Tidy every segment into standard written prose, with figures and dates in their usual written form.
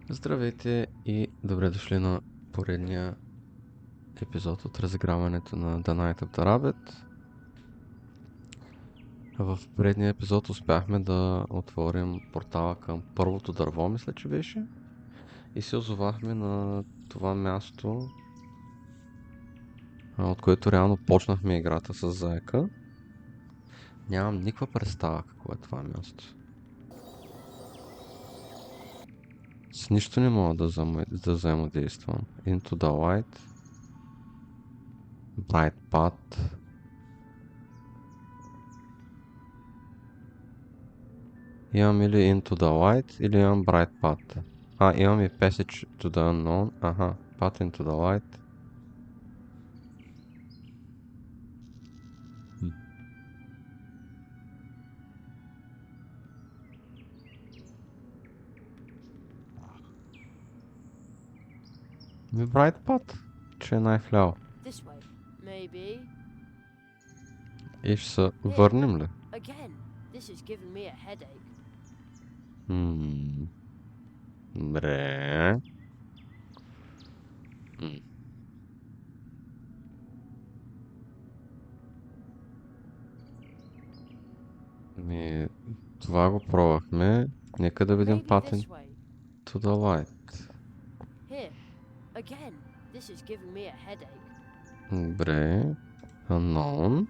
Здравейте и добре дошли на поредния епизод от разиграването на The Night of the Rabbit. В предния епизод успяхме да отворим портала към първото дърво, мисля, че беше. И се озовахме на това място, от което реално почнахме играта с заека. Нямам никаква представа какво е това място. С нищо не мога да взаимодействам. Into the light. Bright path. Имам или Into the Light, или имам Bright Path. Имам и Passage to the Unknown. Path into the Light. Ми Bright Path, че е най-вляво. И ще се върнем ли? Добре. Това го пробвахме. Нека да видим Path to the Light. Добре. Unknown.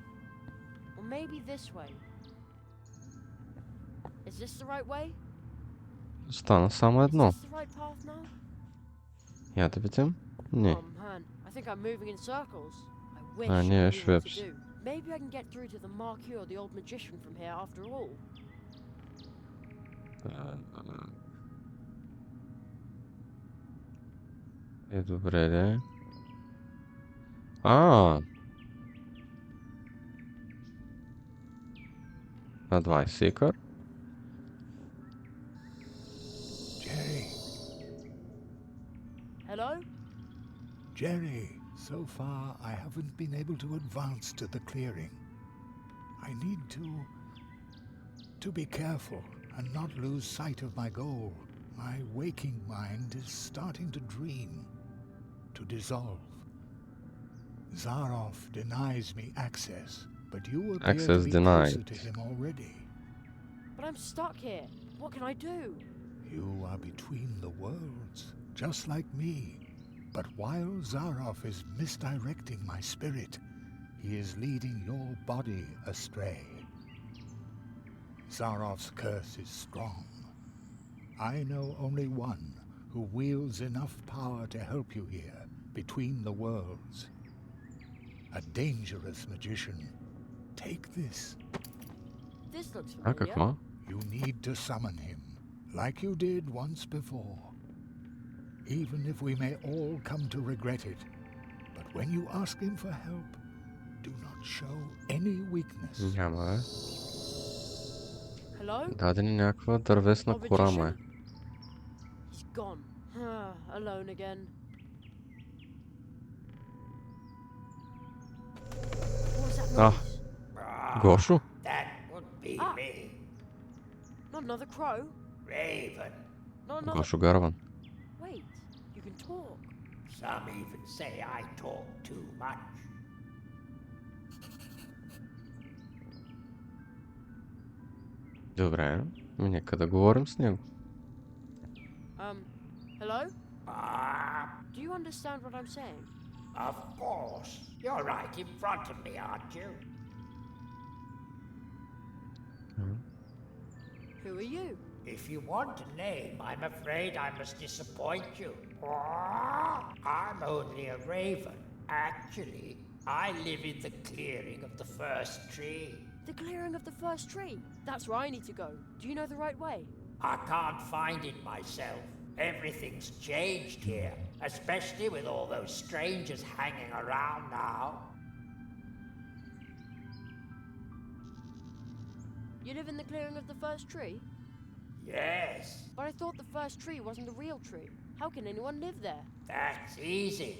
Стана само едно. Я да видим? Не. Не е швепс. Maybe I can get through to the marquis or the old magician from here after all. Добре, де. Advice-seeker. Jerry. Hello? Jerry, so far I haven't been able to advance to the clearing. I need to be careful and not lose sight of my goal. My waking mind is starting to dream, to dissolve. Zaroff denies me access, but you appear to be closer to him already. But I'm stuck here. What can I do? You are between the worlds, just like me. But while Zaroff is misdirecting my spirit, he is leading your body astray. Zaroff's curse is strong. I know only one who wields enough power to help you here, between the worlds. A dangerous magician. Take this. This looks familiar. Какво? You need to summon him, like you did once before. Even if we may all come to regret it. But when you ask him for help, do not show any weakness. Няма, бе. Hello? Даде ни някаква дървесна кора, май. He's gone. Alone again. What was that noise? Гошо? That would be me. Not another crow. Raven. Not another. Гошо Гарван. Wait, you can talk. Some even say I talk too much. Добре, нека да говорим с него. Hello? Do you understand what I'm saying? Of course. You're right in front of me, aren't you? Who are you? If you want a name, I'm afraid I must disappoint you. I'm only a raven. Actually, I live in the clearing of the first tree. The clearing of the first tree. That's where I need to go. Do you know the right way? I can't find it myself. Everything's changed here, especially with all those strangers hanging around now. You live in the clearing of the first tree? Yes. But I thought the first tree wasn't a real tree. How can anyone live there? That's easy.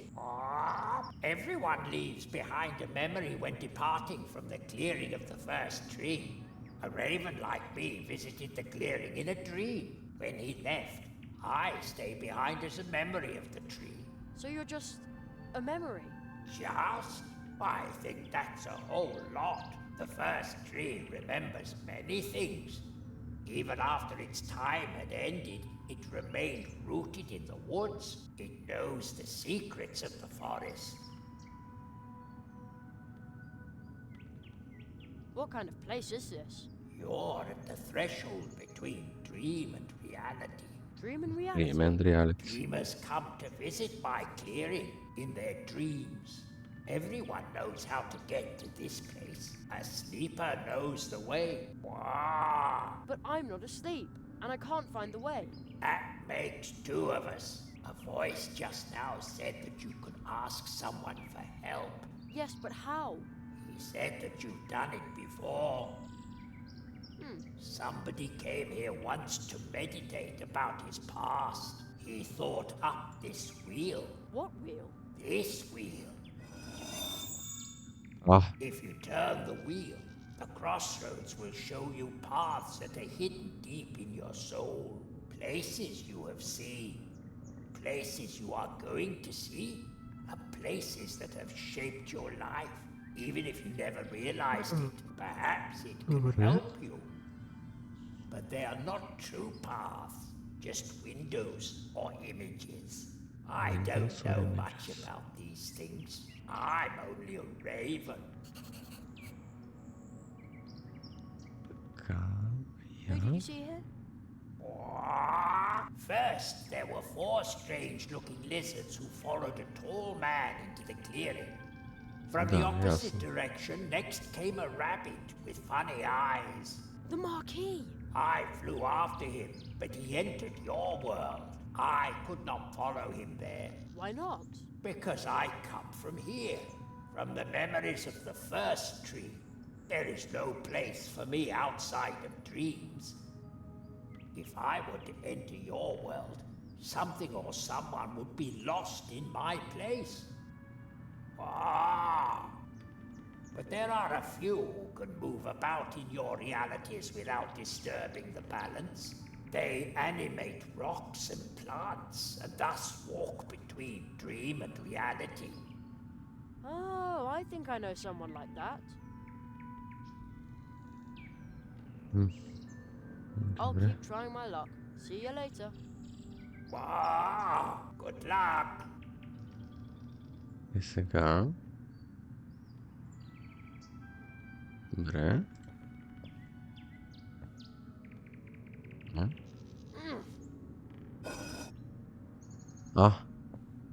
Everyone leaves behind a memory when departing from the clearing of the first tree. A raven like me visited the clearing in a dream. When he left, I stay behind as a memory of the tree. So you're just a memory? Just? I think that's a whole lot. The first tree remembers many things. Even after its time had ended, it remained rooted in the woods. It knows the secrets of the forest. What kind of place is this? You're at the threshold between dream and reality. Dream and reality? Dream and reality. Dreamers come to visit my clearing in their dreams. Everyone knows how to get to this place. A sleeper knows the way. Wah! But I'm not asleep, and I can't find the way. That makes two of us. A voice just now said that you could ask someone for help. Yes, but how? He said that you've done it before. Somebody came here once to meditate about his past. He thought up this wheel. What wheel? This wheel. Ah, If you turn the wheel, the crossroads will show you paths that are hidden deep in your soul. Places you have seen. Places you are going to see. And places that have shaped your life. Even if you never realized it, perhaps it can help you. But they are not true paths, just windows or images. I don't know much about these things. I'm only a raven. Who did you see here? First, there were 4 strange-looking lizards who followed a tall man into the clearing. From the opposite direction, next came a rabbit with funny eyes. The Marquis! I flew after him, but he entered your world. I could not follow him there, Why not? because I come from here, from the memories of the first tree. There is no place for me outside of dreams. If I were to enter your world, something or someone would be lost in my place. But there are a few who can move about in your realities without disturbing the balance. They animate rocks and plants, and thus walk between dream and reality. Oh, I think I know someone like that. I'll keep trying my luck. See you later. Good luck. И сега... Добре.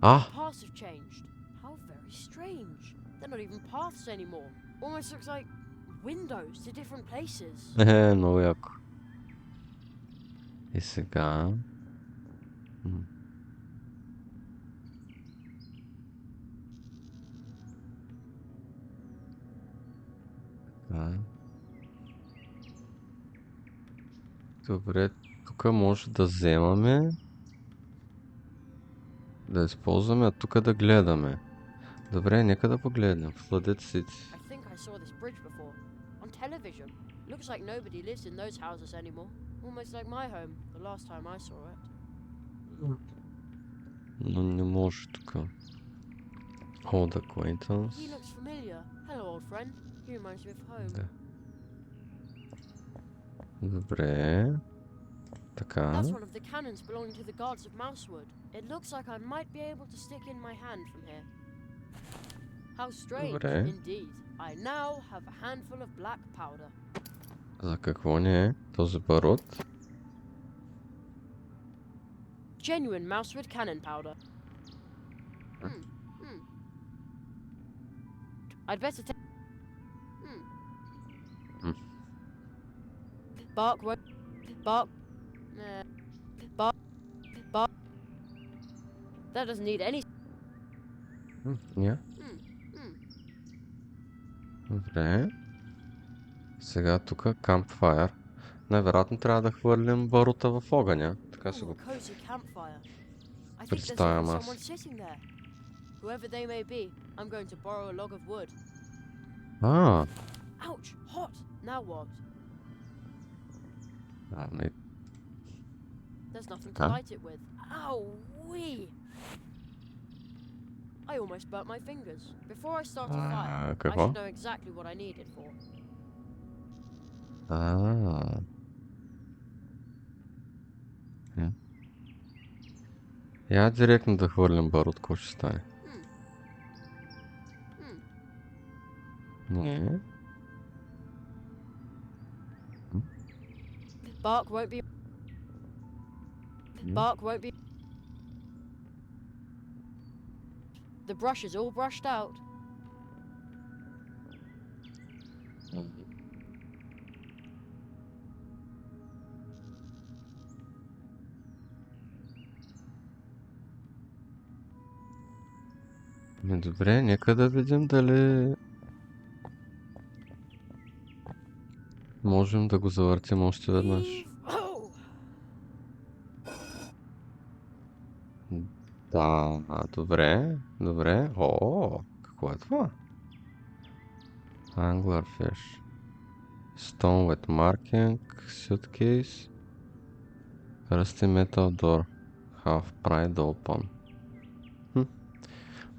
Paths have changed. How very strange. They're not even paths anymore. Almost looks like windows to different places. Много яко. И сега... Добре, тук може да вземаме, да използваме, а тук да гледаме. Добре, нека да погледнем. Flooded City. I think I saw this bridge before. On television. Looks like nobody lives in those houses anymore. Almost like my home, the last time I saw it. Но не може тук. Old acquaintance. He looks familiar. Hello, old friend. He reminds me of home. Да. Добре. Така. That's one of the cannons belonging to the guards of Mousewood. It looks like I might be able to stick in my hand from here. How strange, Добре. indeed. I now have a handful of black powder. За какво ни е този барут? Genuine Mousewood cannon powder. I'd better take... Bark won't... Bark... Bark... That doesn't need any... Ня. Добре. Сега тук Campfire. Най-вероятно трябва да хвърлим барута в огъня. Така се Ooh, го a cozy campfire. I think there's представям even аз. someone sitting there. Whoever they may be, I'm going to borrow a log of wood. А, Ouch! Hot! Now what? There's nothing to Huh? light it with. Ow wee! I almost burnt my fingers. Before I start a fire, I Какво? should know exactly what I need it for. Я директно да хвърлим барут, какво ще стане? Не. Bark won't be. Bark won't be. The brush is all brushed out. Добре, нека да видим дали можем да го завъртим още веднъж. Oh! Да, добре, добре. О, какво е това? Anglerfish. Stone with marking, suitcase, rusty metal door, half pried open.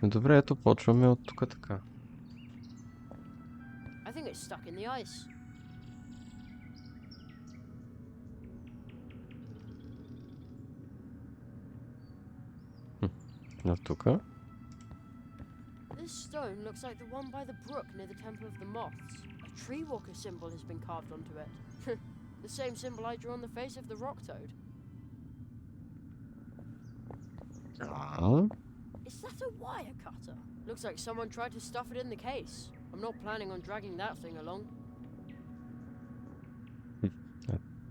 Добре, ето почваме от тук така. I think it's stuck in the ice. От тук. This stone looks like the one by the brook near the Temple of the Moths. A tree walker symbol has been carved onto it. The same symbol I drew on the face of the rock toad. Is that a wire cutter? Looks like someone tried to stuff it in the case. I'm not planning on dragging that thing along.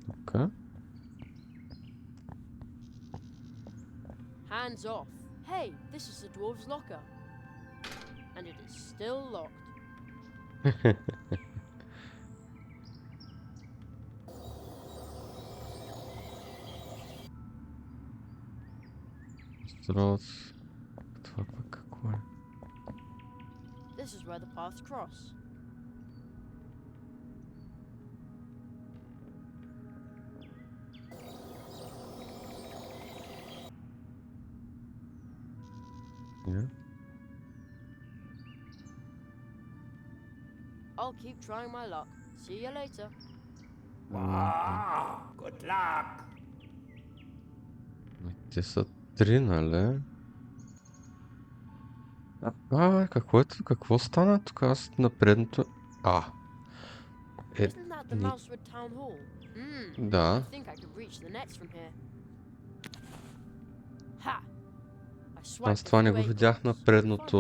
Тук. Hands off. Hey, this is the dwarves' locker. And it is still locked. Строс. Това пък какво е? This is where the paths cross. Yeah. I'll keep trying my luck. See you later. Good luck. Те са три, нали? Какво е това? Какво стана тук? Аз на предното... Isn't that the Mousewood Town Hall? I Да. think I can reach the nets from here. Ha! I swiped Аз a това не few го видях на acorns. предното...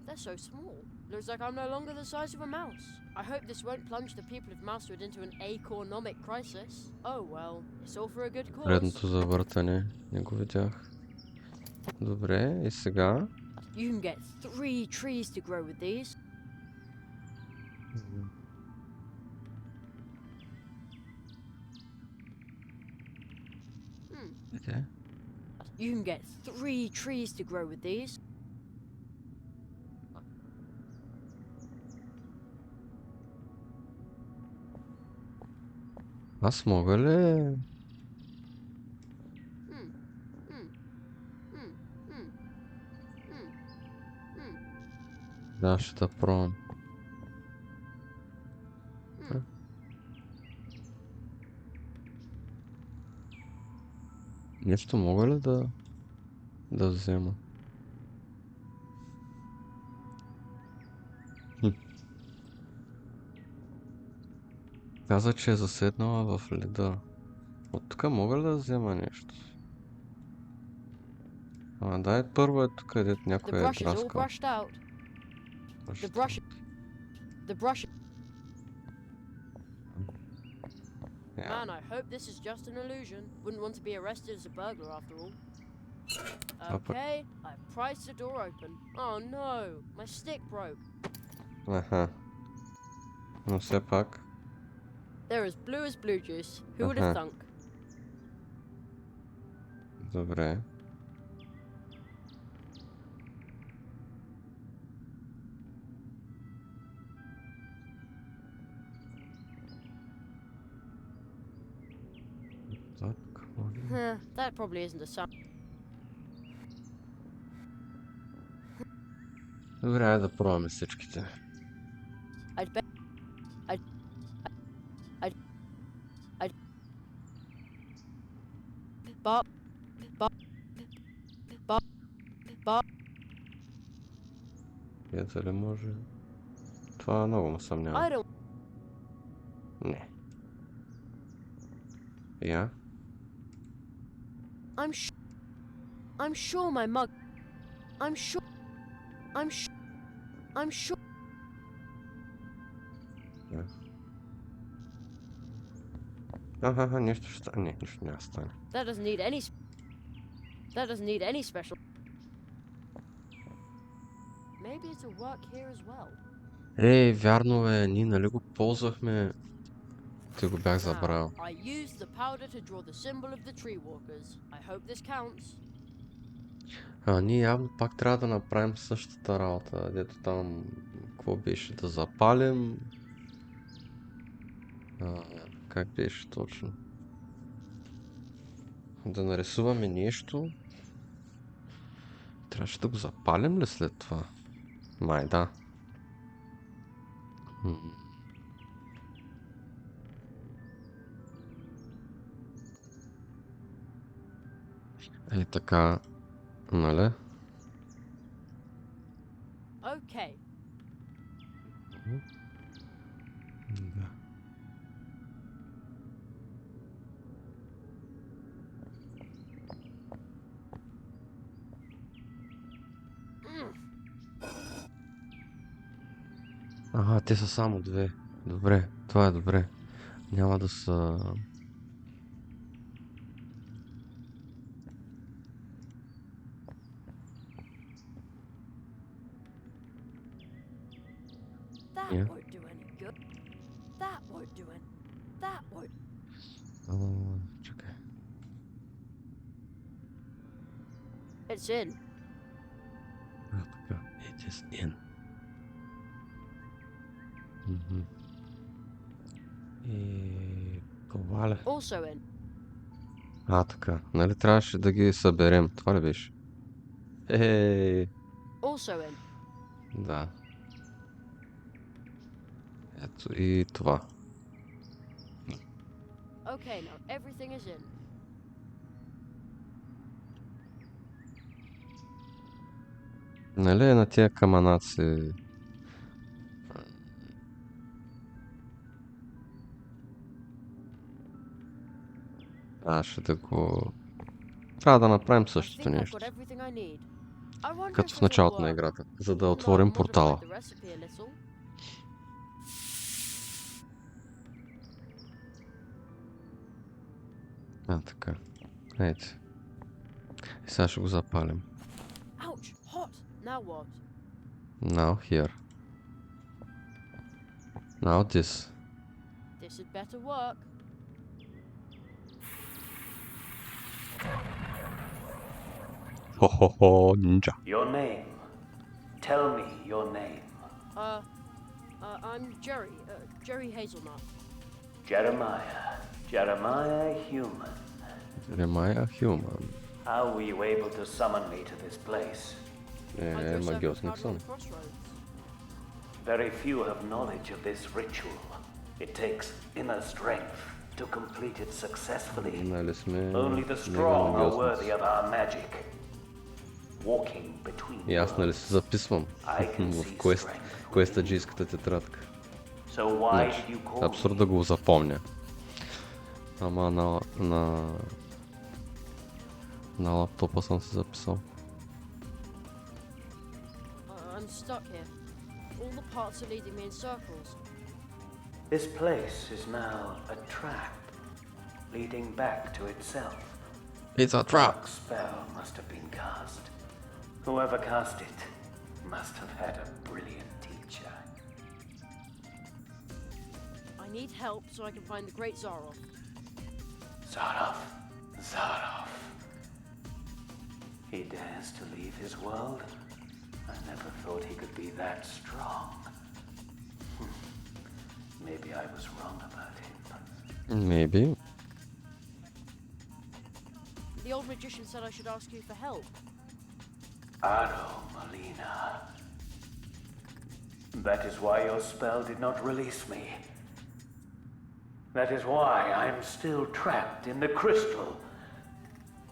They're so small. Looks like I'm no longer the size of a mouse. I hope this won't plunge the people of Mousewood into an acornomic crisis. Oh well, it's all for a good cause. Предното завъртане. Не го видях. Добре, и сега... You can get 3 trees to grow with these. Okay. You can get 3 trees to grow with these. Аз мога ли... Да, ще да пробвам. Нещо мога ли да взема? Каза, че е заседнала в леда. От тук мога ли да взема нещо? Дай първо е тук, където The някой е brush is all драскал. brushed out. The brush. Man, I hope this is just an illusion. Wouldn't want to be arrested as a burglar after all. Okay, I've prized the door open. Oh no, my stick broke. Но все пак... They're as blue as blue juice. Who would have thunk? Добре. Так, That probably isn't a sound. Добре, айде да пробваме всичките. I'd bet. I'd. Bob. Ето ли може? Това много ме съмнява. I don't. Не. Я? I'm sure my mug. I'm sure. Я. Ага, нещо ще стане. Не, нищо няма да стане. That doesn't need any special. Maybe it'll work here as well. Ей, вярно е, ние нали го ползвахме. Те го бях забравил. I used the powder to draw the symbol of the tree walkers. I hope this counts. Ние явно пак трябва да направим същата работа, дето там, какво беше, да запалим. Как беше точно? Да нарисуваме нещо. Трябваше да го запалим ли след това? Май да. Е така, нали? Okay. Да. Ага, те са само две. Добре, това е добре. Няма да са... That Yeah. won't do any good. That won't do any. That won't. Чакай. It's in. Така, it is in. И... Това ли? Also in. Така. Нали трябваше да ги съберем? Това ли беше? Also in. Да. Ето и това. Okay, now everything is in. Нали на тия каманаци... Ще да го... Трябва да направим I същото think I've нещо. got everything I need. I wonder Като if в this'll началото на work. играта. За да Although отворим I'll modify портала. the recipe a little. Така. Ето. И сега ще го запалим. Ouch! Hot. Now what? Now here. Now this. This had better work. Ho, ninja. Your name. Tell me your name. I'm Jerry. Jerry Hazelnut. Jeremiah. Jeremiah Human. Jeremiah Human. How were you able to summon me to this place? I guess I've магьосник found съм. the crossroads. Very few have knowledge of this ritual. It takes inner strength to complete it successfully. Нали сме... Only the мега strong are магьосници. worthy of our magic. Walking between И аз нали се записвам I can в see квест, strength. квестаджийската тетрадка. So why Значи, did you call абсурд me? да го запомня. Ама на лаптопа съм се записал. I'm stuck here. All the parts are leading me in circles. This place is now a trap, leading back to itself. It's a trap! Dark spell must have been cast. Whoever cast it must have had a brilliant teacher. I need help so I can find the Great Zarov. Zarov. He dares to leave his world? I never thought he could be that strong. Maybe I was wrong about him. Maybe. The old magician said I should ask you for help. Aro, Melina. That is why your spell did not release me. That is why I'm still trapped in the crystal.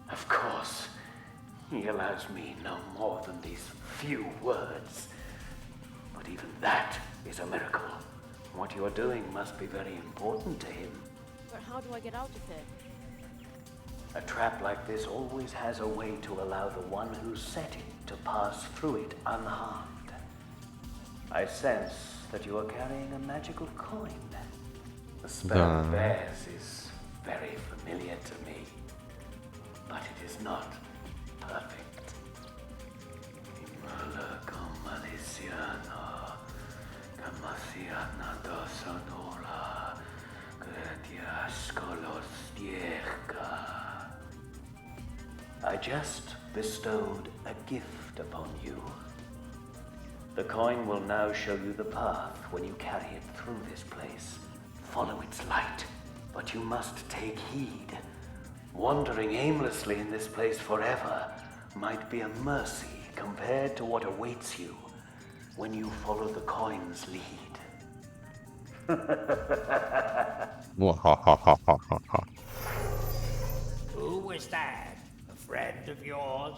Of course, he allows me no more than these few words. But even that is a miracle. What you are doing must be very important to him. But how do I get out of here? A trap like this always has a way to allow the one who set it to pass through it unharmed. I sense that you are carrying a magical coin. The spell it bears is very familiar to me, but it is not perfect. I just bestowed a gift upon you. The coin will now show you the path when you carry it through this place. Follow its light, but you must take heed. Wandering aimlessly in this place forever might be a mercy compared to what awaits you when you follow the coin's lead. Who was that? A friend of yours?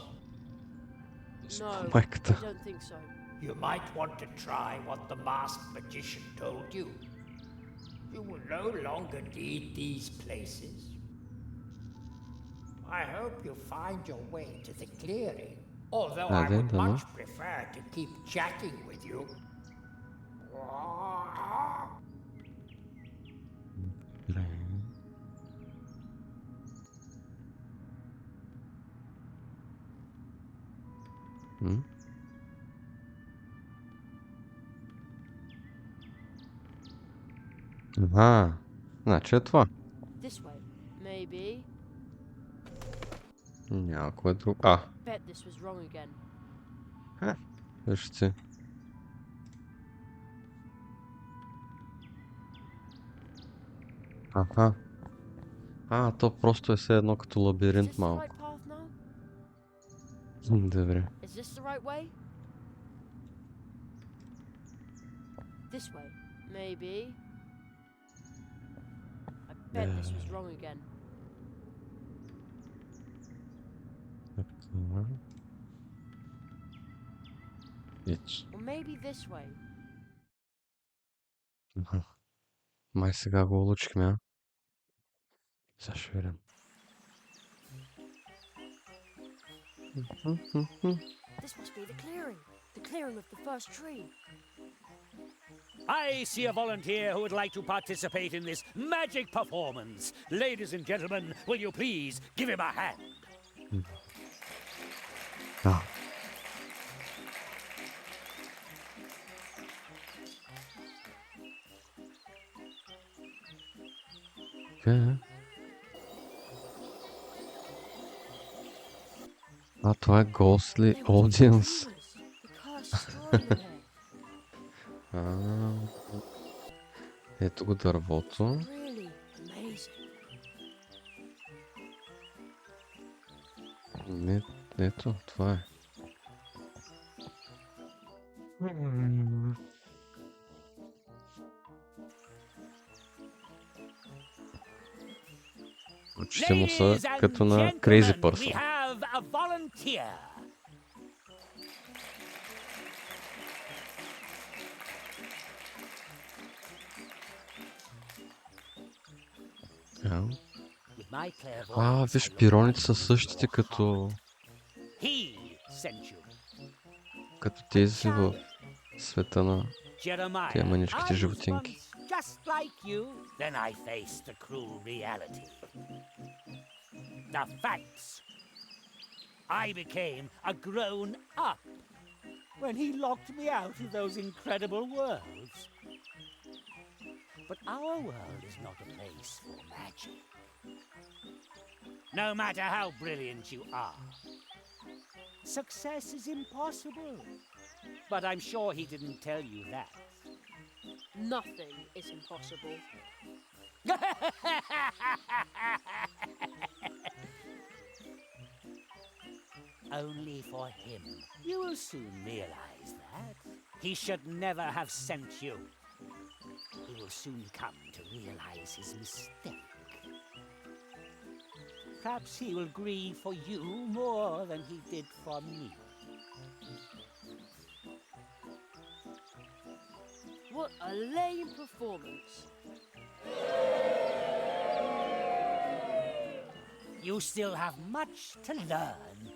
No, Майката. I don't think so. You might want to try what the masked magician told you. You will no longer need these places. I hope you find your way to the clearing, although I would much prefer to keep chatting with you. Ага, значи е това. This way, maybe. Някой друг. Bet this was wrong again. Виж ти. Аха. То просто е все едно като Is лабиринт this the малко. right path now? Добре. Is this the right way? This way, maybe. I bet this was wrong again. Or maybe this way. Май сега го улучихме, а? Сега ще видим. This must be the clearing. The clearing of the first tree. I see a volunteer who would like to participate in this magic performance. Ladies and gentlemen, will you please give him a hand? Това е Ghostly Audience. Ето го дървото. Ето, това е. Очите му са като на Crazy Person. Виж, пироните са същите като тези в света на тия мъничките животинки. Just like you, then I faced the cruel reality. The facts. I became a grown-up when he locked me out of those incredible worlds. But our world is not a place for magic. No matter how brilliant you are, success is impossible. But I'm sure he didn't tell you that. Nothing is impossible. only for him. You will soon realize that. He should never have sent you. He will soon come to realize his mistake. Perhaps he will grieve for you more than he did for me. What a lame performance. You still have much to learn.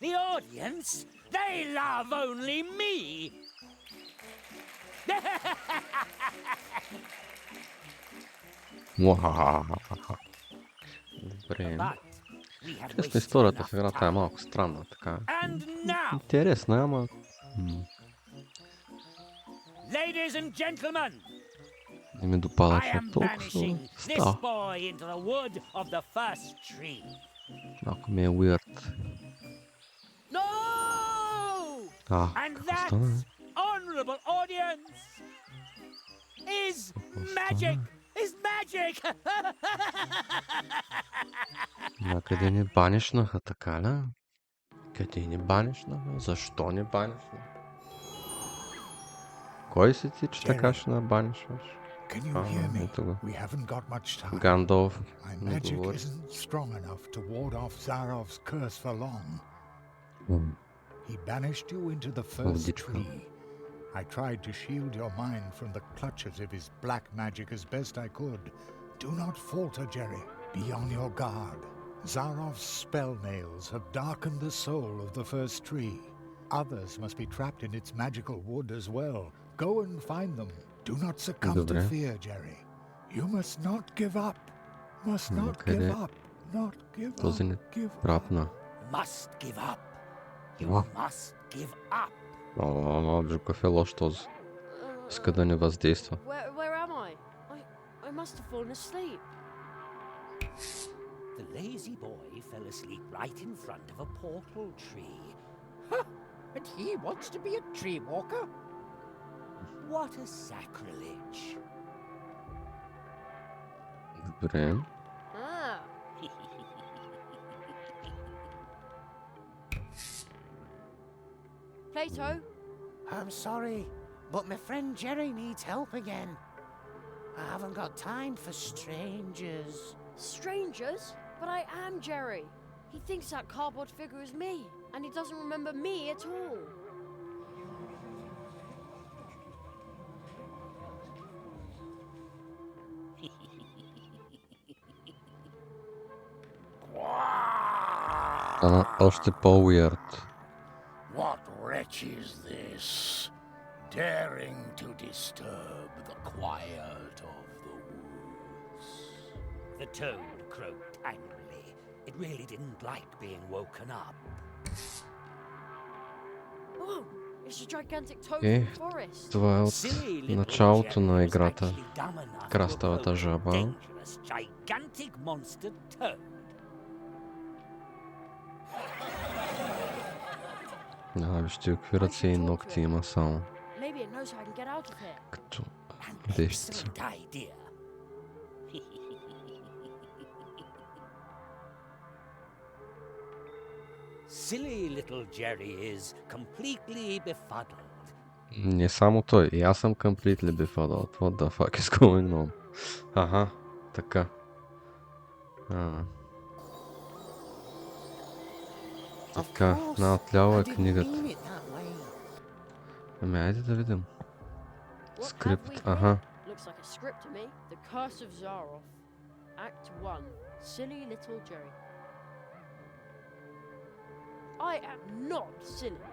The audience, they love only me. Муахахахаха. Добре. But we have Честно, wasted историята в enough играта е time. малко странна, така. And now, Интересна, ама... ladies and gentlemen, Не ми I допадаше am толкова. banishing this Става. boy into the wood of the first tree. Малко ми е weird. No! And Какво that, стана? honorable audience, is magic! Is magic! Къде ни банишнаха, така ли? Къде ни банишнаха? Защо ни банишнаха? Кой си ти, че така ще набанишваш? Can you hear me? ето го. We haven't got much time. Гандалф My ни magic говори. isn't strong enough to ward off Zarov's curse for long. He banished you into the first Водичка. tree. I tried to shield your mind from the clutches of his black magic as best I could. Do not falter, Jerry. Be on your guard. Zarov's spell nails have darkened the soul of the first tree. Others must be trapped in its magical wood as well. Go and find them. Do not succumb to Добре. fear, Jerry. You must not give up. Must not Накъде? give up. Not give Този up. ни Give up. трапна. Must give up. You What? must give up. Какъв е лош този. Иска да ни въздейства. Where am I? I must have fallen asleep. The lazy boy fell asleep right in front of a portal tree. And he wants to be a tree walker? What a sacrilege. Добре. Ah, Plato, I'm sorry, but my friend Jerry needs help again. I haven't got time for strangers. strangers? But I am Jerry. He thinks that cardboard figure is me, and he doesn't remember me at all. Още по-weird. What wretch is this, daring to disturb the quiet of the woods? The toad croaked angrily. It really didn't like being woken up. Oh, it's a gigantic toad Окей, from the forest. това е от Silly little началото Jerry на was играта. actually dumb enough to Краставата approach a жаба. dangerous, gigantic monster toad. Вижте какви ръце и ногти има само. Maybe it knows how I can get out of here. Като An вещица. excellent idea. Silly little Jerry is completely befuddled. Не само той, и аз съм completely befuddled. What the fuck is going on? Аха, така. Така, отляво е книгата. Ами айде да видим. What have we Скрипт, here? аха. Looks like a script to me. The Curse of Zaroff. Act 1. Silly little Jerry. I am not silly.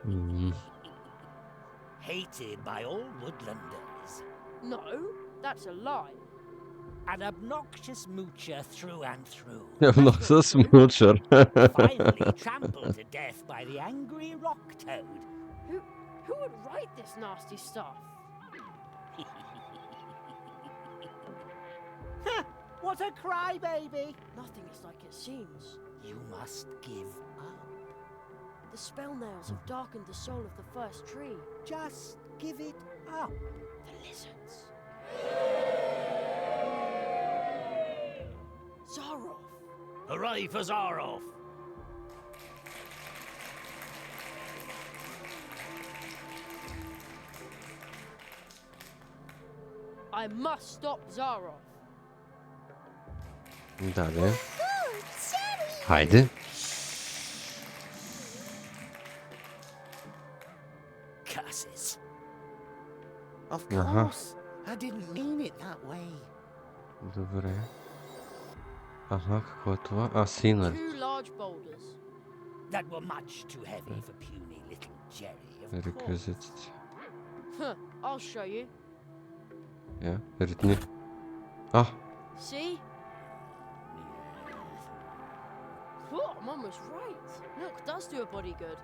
М, Hated by all woodlanders. No, that's a lie. An obnoxious moocher through and through. Явно с смучър. Finally trampled to death by the angry rock toad. Who would write this nasty stuff? What a crybaby! Nothing is like it seems. You must give up. The spell nails have darkened the soul of the first tree. Just give it up. The lizards. Zaroff. Hooray for Zaroff! I must stop Zarov. Да. Хайде. Curses. Of Uh-huh. course. I didn't mean it that way. Добре. Аха, какво е това? А, синър. Two large boulders. That were much too heavy for puny little Jerry, of course. Реквизитите. Huh, I'll show you. Я, ритни. А, See? Whoa, I'm almost right. Milk does do a body good.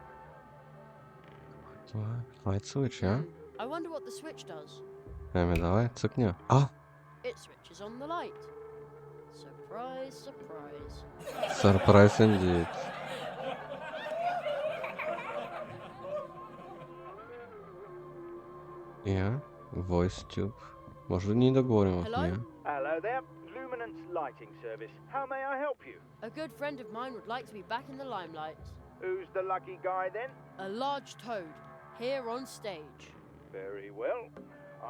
това е light switch, я? I wonder what the switch does. Еми, давай, цъкни. А, It switches on the light. Surprise, surprise. surprise indeed. Я, voice tube. Може ли ние да говорим в Hello? нея? Hello there, Luminance Lighting Service. How may I help you? A good friend of mine would like to be back in the limelight. Who's the lucky guy then? A large toad, here on stage. Very well.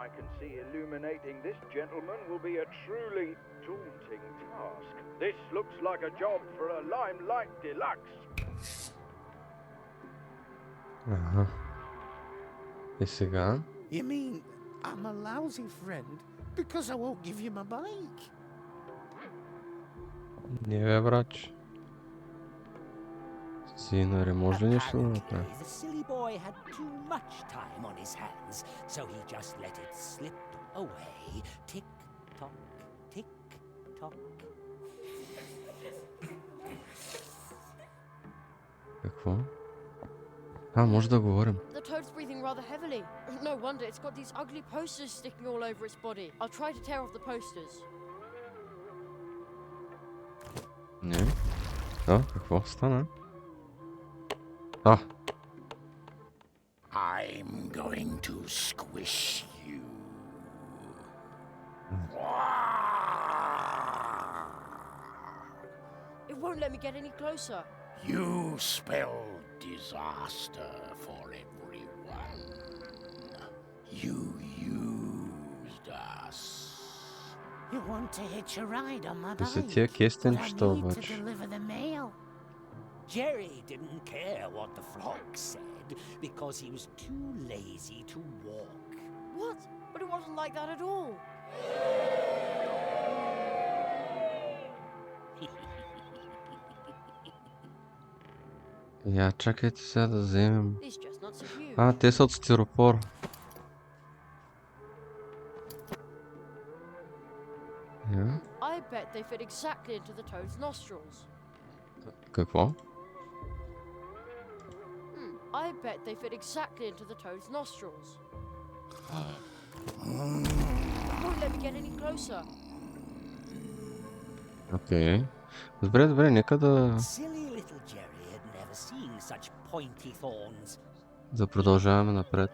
I can see illuminating this gentleman will be a truly daunting task. This looks like a job for a Limelight Deluxe. Ага. И сега? You mean I'm a lousy friend because I won't give you my bike? Не бе, брач. Синър, може ли нещо да направи? Apparently, the silly boy had too much time on his hands, so he just let it slip away. Tick tock, tick tock. Какво? А, може да говорим. The toad's breathing rather heavily. No wonder, it's got these ugly posters sticking all over its body. I'll try to tear off the posters. Не. А, какво стана? А, I'm going to squish you. It won't let me get any closer. You spell disaster for everyone. You used us. You want to hitch a ride on my Ти са bike? тия But I кестенчета need to обаче. deliver the mail. Jerry didn't care what the frog said because he was too lazy to walk. What? But it wasn't like that at all. Я, чакайте сега да вземем. These chestnuts are huge. А, те са от стиропор. Я? I bet they fit exactly into the toad's nostrils. Какво? I bet they fit exactly into the toad's nostrils. It won't let me get any closer. Окей. Добре, нека да Silly little Jerry had never seen such pointy thorns. продължаваме напред.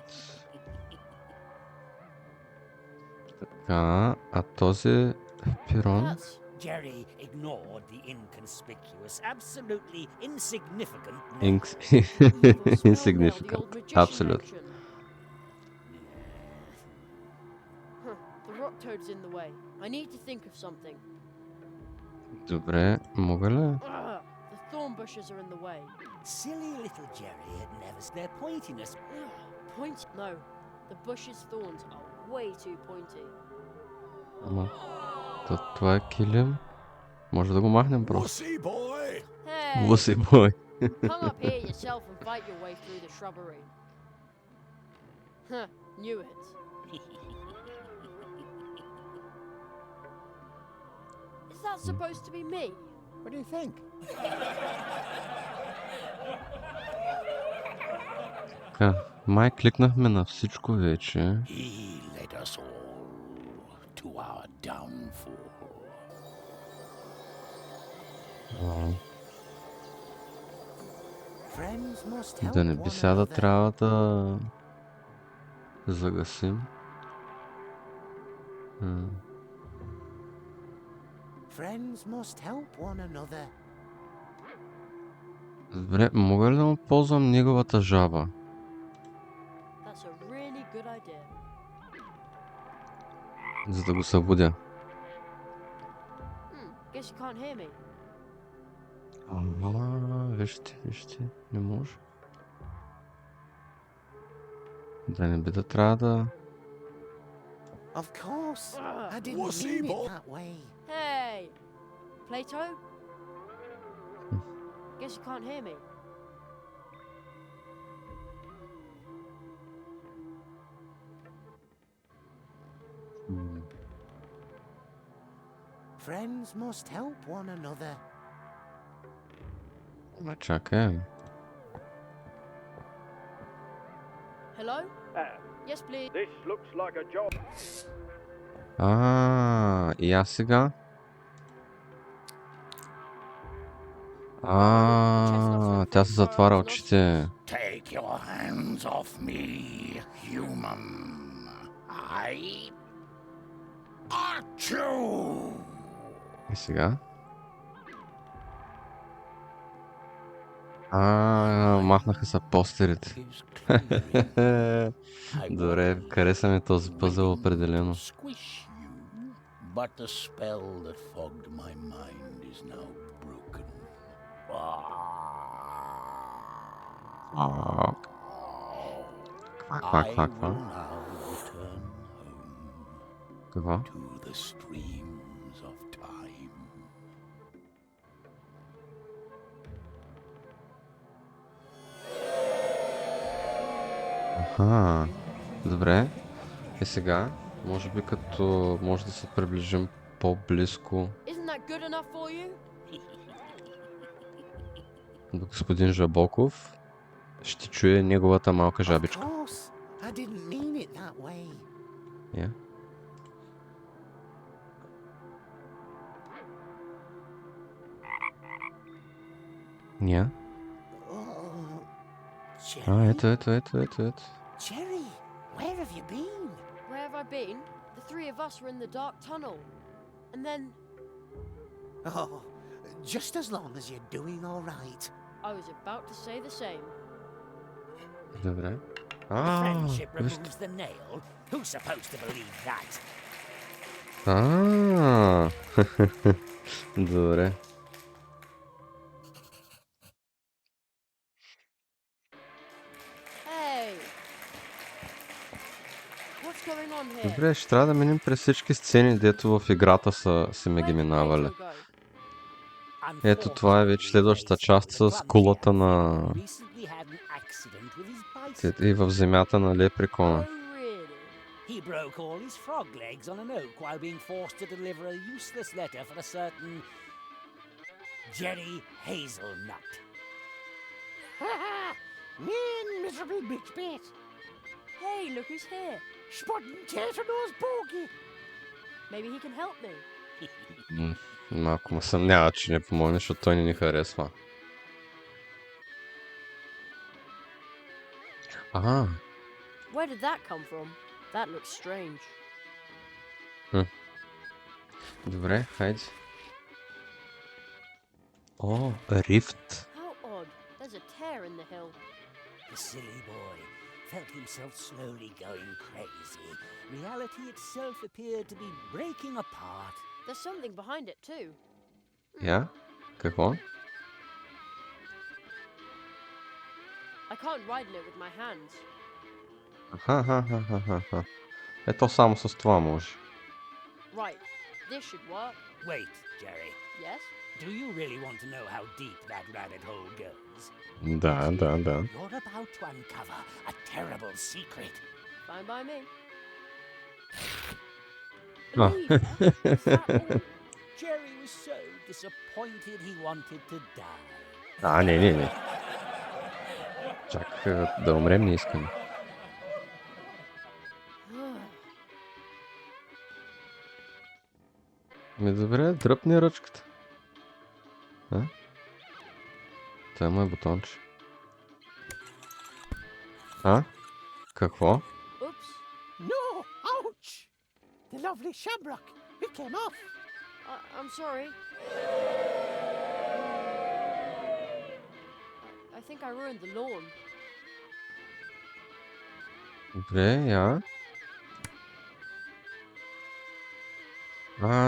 Така, а този пирон... That's Jerry ignored the inconspicuous, absolutely insignificant Insignificant. Absolutely. The rock toad's in the way. I need to think of something. Добре, мога ли? The thorn bushes are in the way. Silly little Jerry had never seen their pointiness. Point? No. The bush's thorns are way too pointy. Ама, това е килим. Може да го махнем просто. Wussy boy! Hey! Луси бой. Come up here yourself and fight your way through the shrubbery. Huh, knew it. Is that supposed to be me? What do you think? Така, май кликнахме на всичко вече. He led us all to our downfall. Friends must help Да не би one сега да another. трябва да загасим. Friends must help one another. Добре, мога ли да му ползвам неговата жаба? That's a really good idea. За да го събудя. Guess you can't hear me. Вижте, не може. Да не би да трябва да... Of course. I didn't mean it that way. Hey! Plato? Guess you can't hear me. Friends must help one another. Чакай. Hello? Yes, please. This looks like a job. И аз сега? Тя се затваря очите. Take your hands off me, human. I... Achoo! И сега? Махнаха са постерите. Добре, харесаме този пъзъл определено. But the spell that fogged my mind is now broken. Ква? Какво? To the streams of time. Добре. И сега, може би като може да се приближим по-близко до господин Жабоков, ще чуе неговата малка жабичка. Yeah. Yeah. Ето. Jerry, where have you been? Where have I been? The three of us were in the dark tunnel. And then... Oh, just as long as you're doing all right. I was about to say the same. Добре. Friendship removes the nail. Who's supposed to believe that? Добре. Добре, ще трябва да минем през всички сцени, дето в играта са ме ги минавали. Ето това е вече следващата част с кулата на... И в земята на лепрекона. He broke all his frog legs on an oak while being forced to deliver a useless letter for a certain Jerry Hazelnut. Mean, miserable bitch bit. Hey, look who's here. Spotting tater nose bogey. Maybe he can help me. Малко ме съмнява, че не помогне, защото той не ни харесва. Where did that come from? That looks strange. Добре, хайде. Рифт. How odd. There's a tear in the hill. The silly boy felt himself slowly going crazy. Reality itself appeared to be breaking apart. There's something behind it too. Какво? I can't widen it with my hands. Ето само с това може. Right. This should work. Wait, Jerry. Yes? Do you really want to know how deep that rabbit hole goes? Да. You're about to uncover a terrible secret. Fine by me. Jerry was so disappointed he wanted to die. Не. Чак да умрем не искам. Добре, дръпни ръчката. Това е мой бутонче. Какво? Oops. No, ouch! The lovely shamrock, it came off. I'm sorry. I think I ruined the lawn. Добре,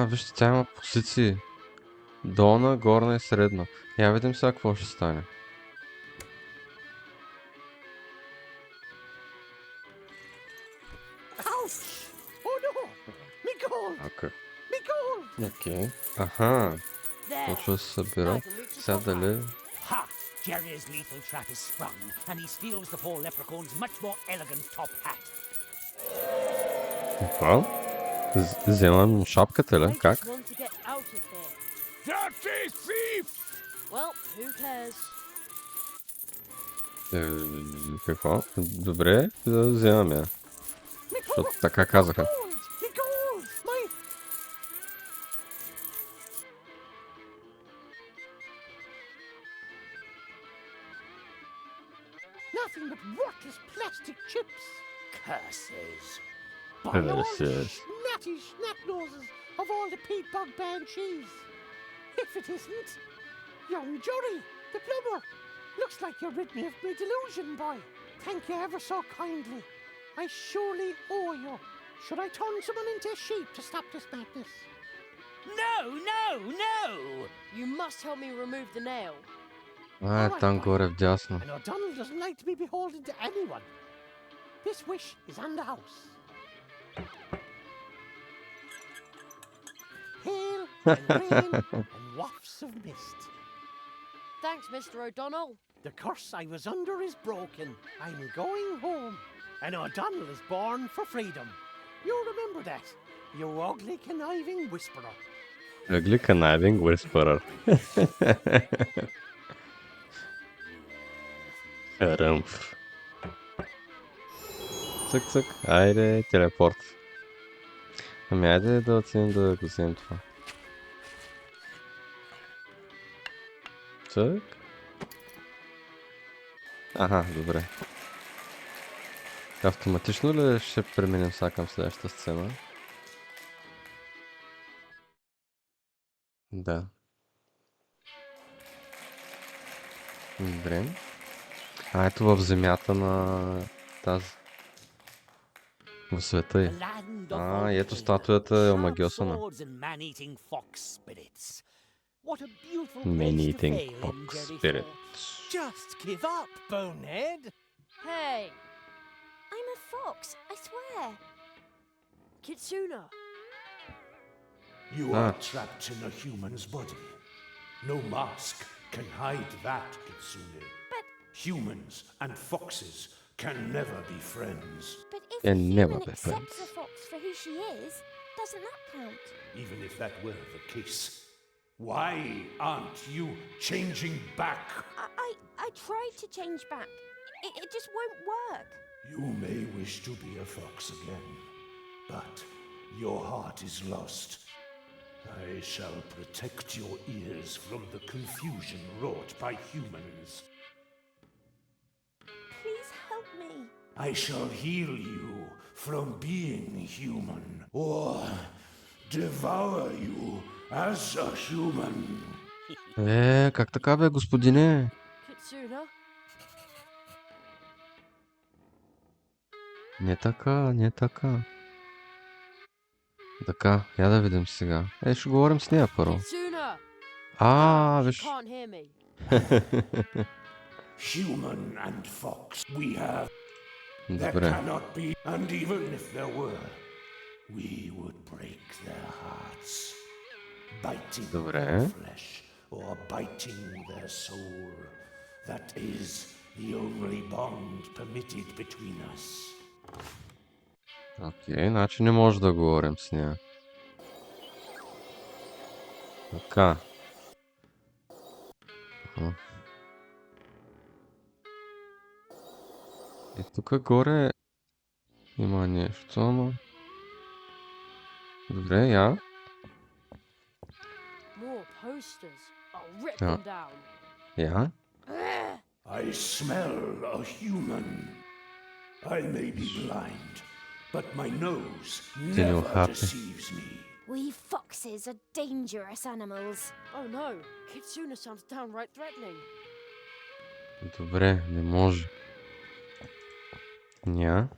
Вижте, тя има позиции. Долна, горна и средна. Я видим сега какво ще стане. Окей. Аха. Почва да се събира. Сега дали... Ha! Jerry's lethal trap is sprung, and he steals the poor leprechaun's much more elegant top hat. Какво? Вземам му шапката ли? Как? Dirty thief! Well, who cares? Какво? Добре, да вземам я. Защото така казаха. Nothing but worthless plastic chips. Curses. By all the snatty snap-noses of all the Pete Bog Band cheese. If it isn't, young Jerry, the plumber. Looks like you rid me of my delusion, boy. Thank you ever so kindly. I surely owe you. Should I turn someone into a sheep to stop this madness? No, no, no! You must help me remove the nail. Там горе вдясно. I know Donald doesn't like to be beholden to anyone. This wish is on the house. Hail and rain and wafts of mist. Thanks, Mr. O'Donnell. The curse I was under is broken. I'm going home. And O'Donnell is born for freedom. You remember that, you ugly conniving whisperer. Ugly conniving whisperer. Ръмф. Цък-цък. Айде, телепорт. Айде да отидем да го вземем това. Цък. Аха, добре. Автоматично ли ще преминем сега към следващата сцена? Да. Добре. Ето в земята на тази. В света е. И ето статуята е омагьосана. Man-eating fox spirits. Just give up, bonehead. Hey, I'm a fox, I swear. Kitsuna. You are trapped in a human's body. No mask can hide that, Kitsune. But Humans and foxes can never be friends. if Can a never human be accepts friends. a fox for who she is, doesn't that count? Even if that were the case, why aren't you changing back? I tried to change back. It just won't work. You may wish to be a fox again, but your heart is lost. I shall protect your ears from the confusion wrought by humans. Please help me. I shall heal you from being human, or devour you as a human. Как така бе, господине? Kitsuna? Не така, не така. Така, я да видим сега. Ще говорим с нея първо. Kitsuna! Виж. Can't hear me. Human and fox we have. There Добре. cannot be, and even if there were, we would break their hearts, biting Добре. their flesh or biting their soul. That is the only bond permitted between us. Окей, значи не може да говорим с нея. Така. И тук горе има нещо, но... Добре, я. More posters. I'll rip Yeah. them down. Я. I smell a human. I may be blind, but my nose never happy. deceives me. We foxes are dangerous animals. Oh no, Kitsuna sounds downright threatening. Добре, не може. Ня.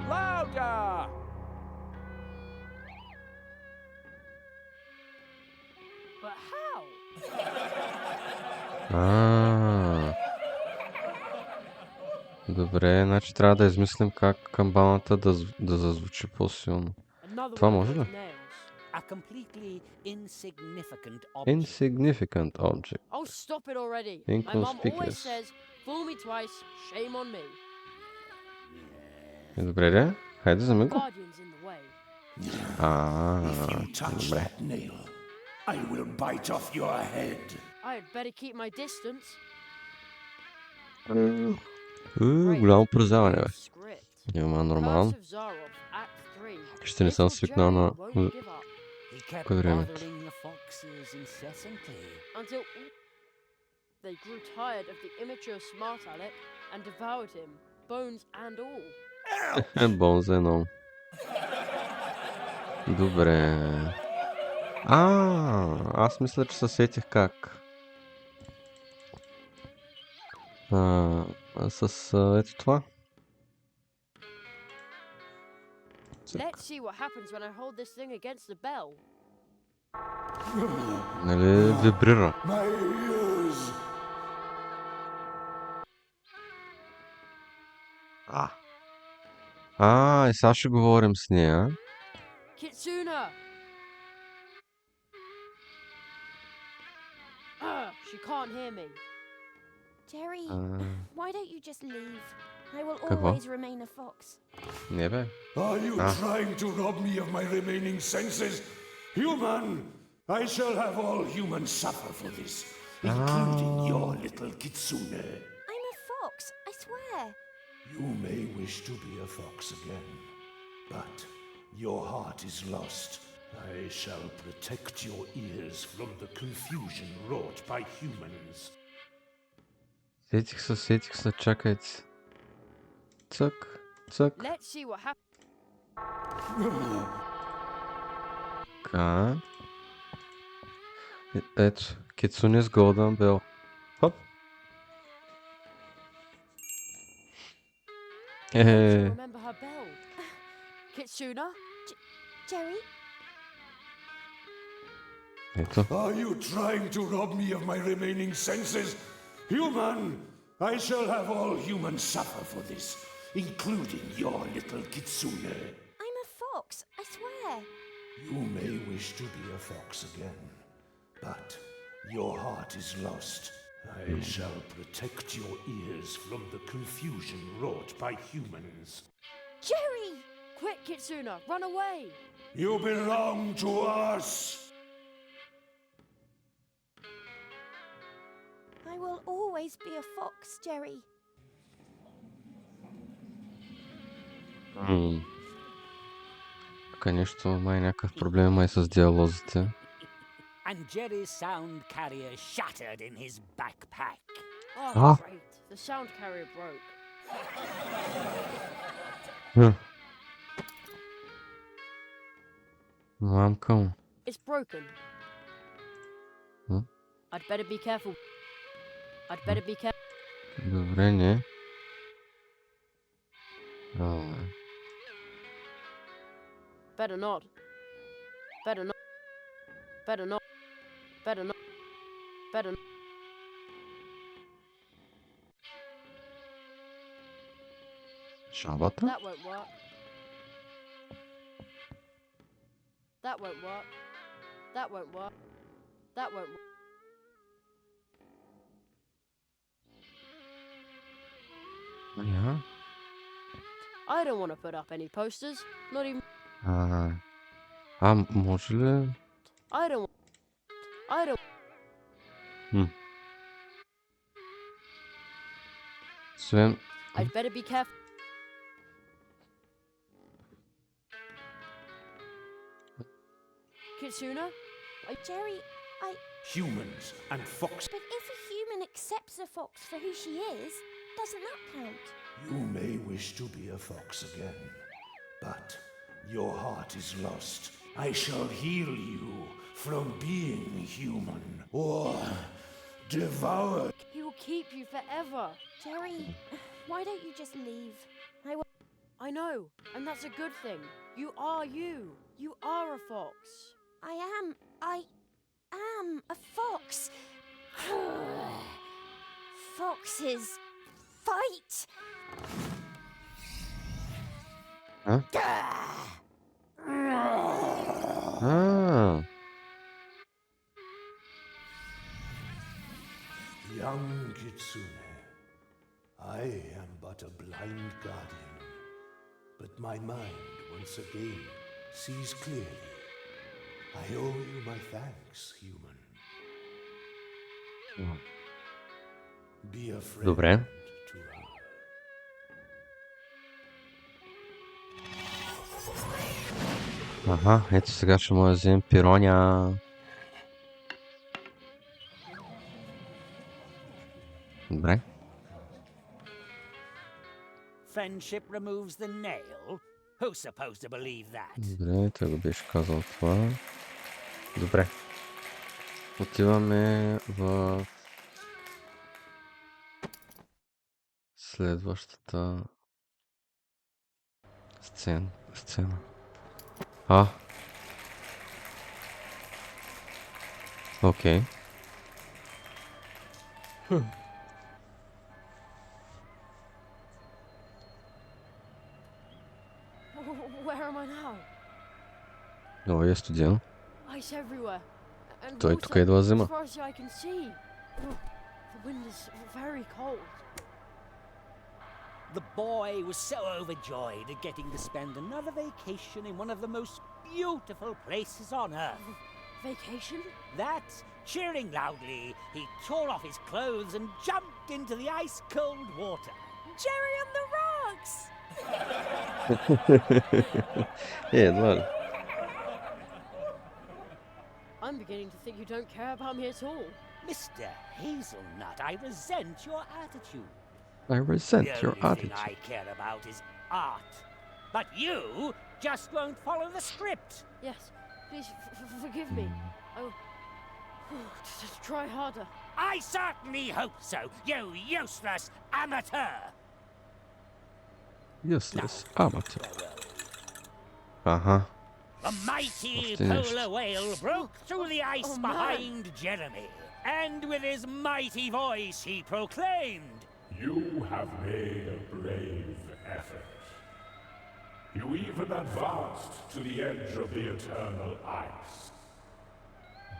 Louder! But how? Добре, значи трябва да измислим как камбаната да зазвучи по-силно. Another Това one of може those ли? nails. A completely insignificant object. Insignificant object. Oh, stop it already. My mom always Inconspicuous. says, fool me twice, shame on me. Добре, де? Хайде, вземи го. Guardian's in the way. If you touch добре. that nail, I will bite off your head. I had better keep my distance. Голямо прозяване, бе. Script. Няма нормално. Curse of Zaroff, Act 3. Ще не съм Little свикнал Jerry на won't give up He kept времето. bothering the foxes incessantly. until they grew tired of the immature smart aleck and devoured him, bones and all. Бон за едно. Добре. Аз мисля, че се сетих как. Ето това. Let's see what happens when I hold this thing against the bell. Нали вибрира. My ears. И сега ще говорим с нея. Kitsuna! She can't hear me. Jerry, why don't you just leave? I will Какво? always remain a fox. Не бе. Are you trying to rob me of my remaining senses? Human! I shall have all humans suffer for this, including your little kitsune. I'm a fox, I swear. You may wish to be a fox again, but your heart is lost. I shall protect your ears from the confusion wrought by humans. Сетих се, чакайте. Цък, цък. Let's see what happens. Така. Ето, Кицуни с Golden Bell. Хоп. Remember her bell. Kitsuna? Jerry? Ето. Are you trying to rob me of my remaining senses? Human! I shall have all humans suffer for this, including your little kitsune. I'm a fox, I swear. You may wish to be a fox again, but your heart is lost. I shall protect your ears from the confusion wrought by humans. Jerry! Quick, Kitsuna, run away! You belong to us! I will always be a fox, Jerry. Тук нещо, май някакъв проблем май с диалозите. And Jerry's sound carrier shattered in his backpack. Oh, great. The sound carrier broke. Мамка му. It's broken. I'd better be careful. I'd better be careful. Добре, не. Better not. Better not. Better not. Better not. Better not. Шабата? That won't work. That won't work. That won't work. That won't work. Yeah. I don't want to put up any posters. Not even. Може ли? I don't. I don't. Свен... I'd better be careful. Kitsuna? Jerry, Humans and fox. but if a human accepts a fox for who she is, doesn't that count? You may wish to be a fox again, but your heart is lost. I shall heal you from being human or devour. He will keep you forever. Jerry, why don't you just leave? I know, and that's a good thing. You are you. You are a fox. I am. Foxes fight. А? Young Kitsune, I am but a blind guardian, but my mind once again sees clearly. I owe you my thanks, human. Be a friend Добре. to her. Аха, ето сега ще може да вземем пироня. Добре. Friendship removes the nail? Who's supposed to believe that? Добре, той го беше казал това. Добре. Отиваме в следващата сцена. Окей. Where am I now? Много е студио. Ice everywhere. And Той water, тук идва зима. as far as I can see. Oh, the wind is very cold. The boy was so overjoyed at getting to spend another vacation in one of the most beautiful places on earth. Vacation? That, cheering loudly, he tore off his clothes and jumped into the ice-cold water. Jerry on the rocks. Едва ли. I'm beginning to think you don't care about me at all. Mr. Hazelnut, I resent your attitude. I resent The your only thing attitude. I care about is art. But you just won't follow the script. Yes, please forgive me. Oh, just try harder. I certainly hope so, you useless amateur. Useless amateur. Ага. A mighty Още нещо. polar whale broke through the ice Oh, man. behind Jeremy, and with his mighty voice he proclaimed, You have made a brave effort. You even advanced to the edge of the eternal ice.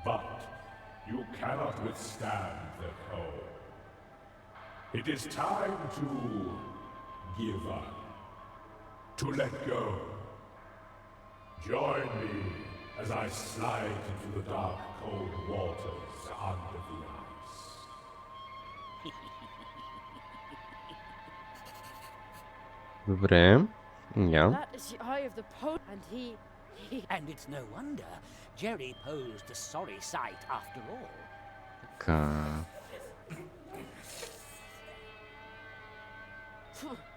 But you cannot withstand the cold. It is time to give up, to let go. Join me as I slide into the dark, cold waters under the ice. Добре. Я. That is the eye of the pole, and he... and it's no wonder Jerry posed a sorry sight after all. Така.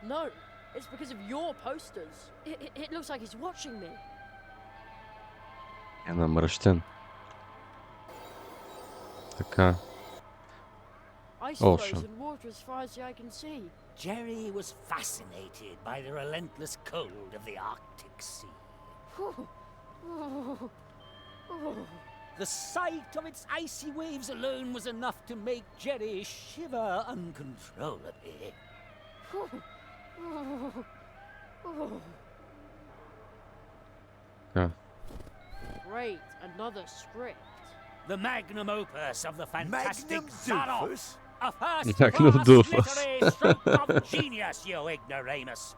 No, it's because of your posters. It looks like he's watching me. Е намръщен. Така. Ice Ocean. frozen water as far as the eye can see. Jerry was fascinated by the relentless cold of the Arctic Sea. The sight of its icy waves alone was enough to make Jerry shiver uncontrollably. Така. Great, another script. The magnum opus of the fantastic Magnum Zaroff. doofus? A first Magnum class doofus. literary stroke of genius, you ignoramus.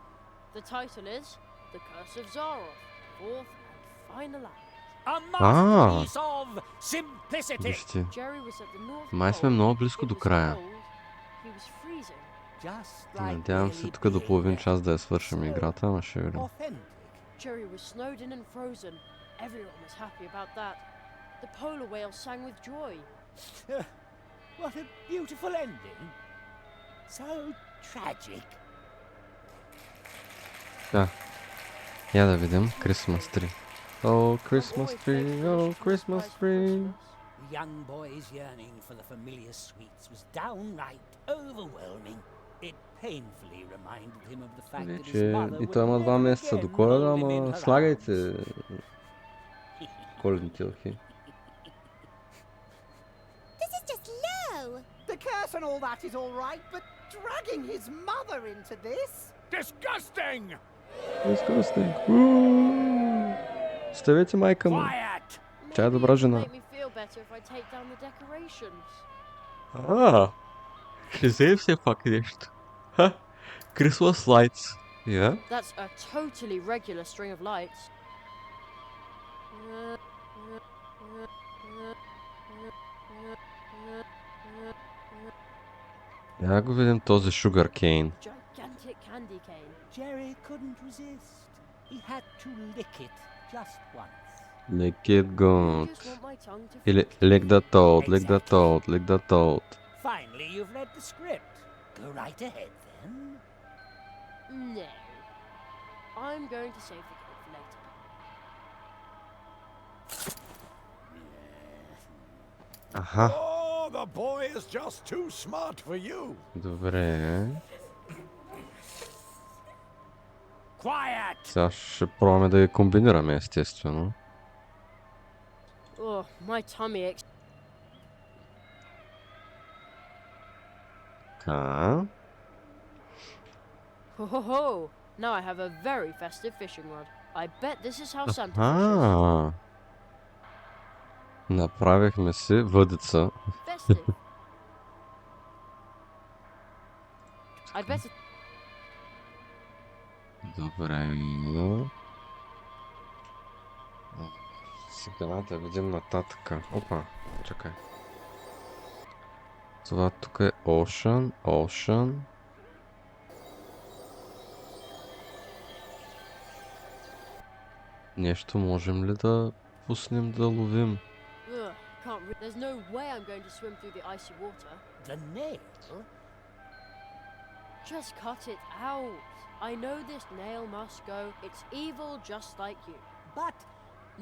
The title is The Curse of Zaroff, fourth and final act. A masterpiece of simplicity. Вижте. Jerry was at the North Май сме Pole. много близко It до was края. cold. He was freezing. Just like Надявам се really тук до половин being час да я свършим so играта, ама ще видим. authentic. Jerry was snowed in and frozen. Everyone was happy about that. The polar whale sang with joy. What a beautiful ending. So tragic. Да. Я да видим Christmas tree. Oh, Christmas tree, oh, Christmas tree. The young boy's yearning for the familiar sweets was downright overwhelming. It painfully reminded him of the fact that his Вече mother и would той има 2 never месеца до again Коледа, hold him in ама her слагайте arms. коледните елхи. This curse and all that is all right, but dragging his mother into this? Disgusting! Disgusting. Оставете майка му. Тя е добра жена. Ще взе все пак нещо. Ха! Christmas lights. Yeah? That's a totally regular string of lights. Я го видим този sugar cane. Gigantic candy cane. Jerry couldn't resist. He had to lick it just once. Lick it good. Или lick the toad, lick the toad, lick the toad. Finally, you've read the script. Go right ahead, then. No. I'm going to save the cake for later. Аха. Oh, the boy is just too smart for you. Добре. Quiet! Сега ще пробваме да ги комбинираме, естествено. Oh, my tummy aches. Така. Ho ho ho! Now I have a very festive fishing rod. I bet this is how Santa fishes. Направихме си въдица. Festive. I bet it... Добре. Сега да видим нататък. Опа, чакай. Това тук е Ocean, Ocean. Нещо можем ли да пуснем да ловим? There's no way I'm going to swim through the icy water. The nail? Just cut it out. I know this nail must go. It's evil just like you. But...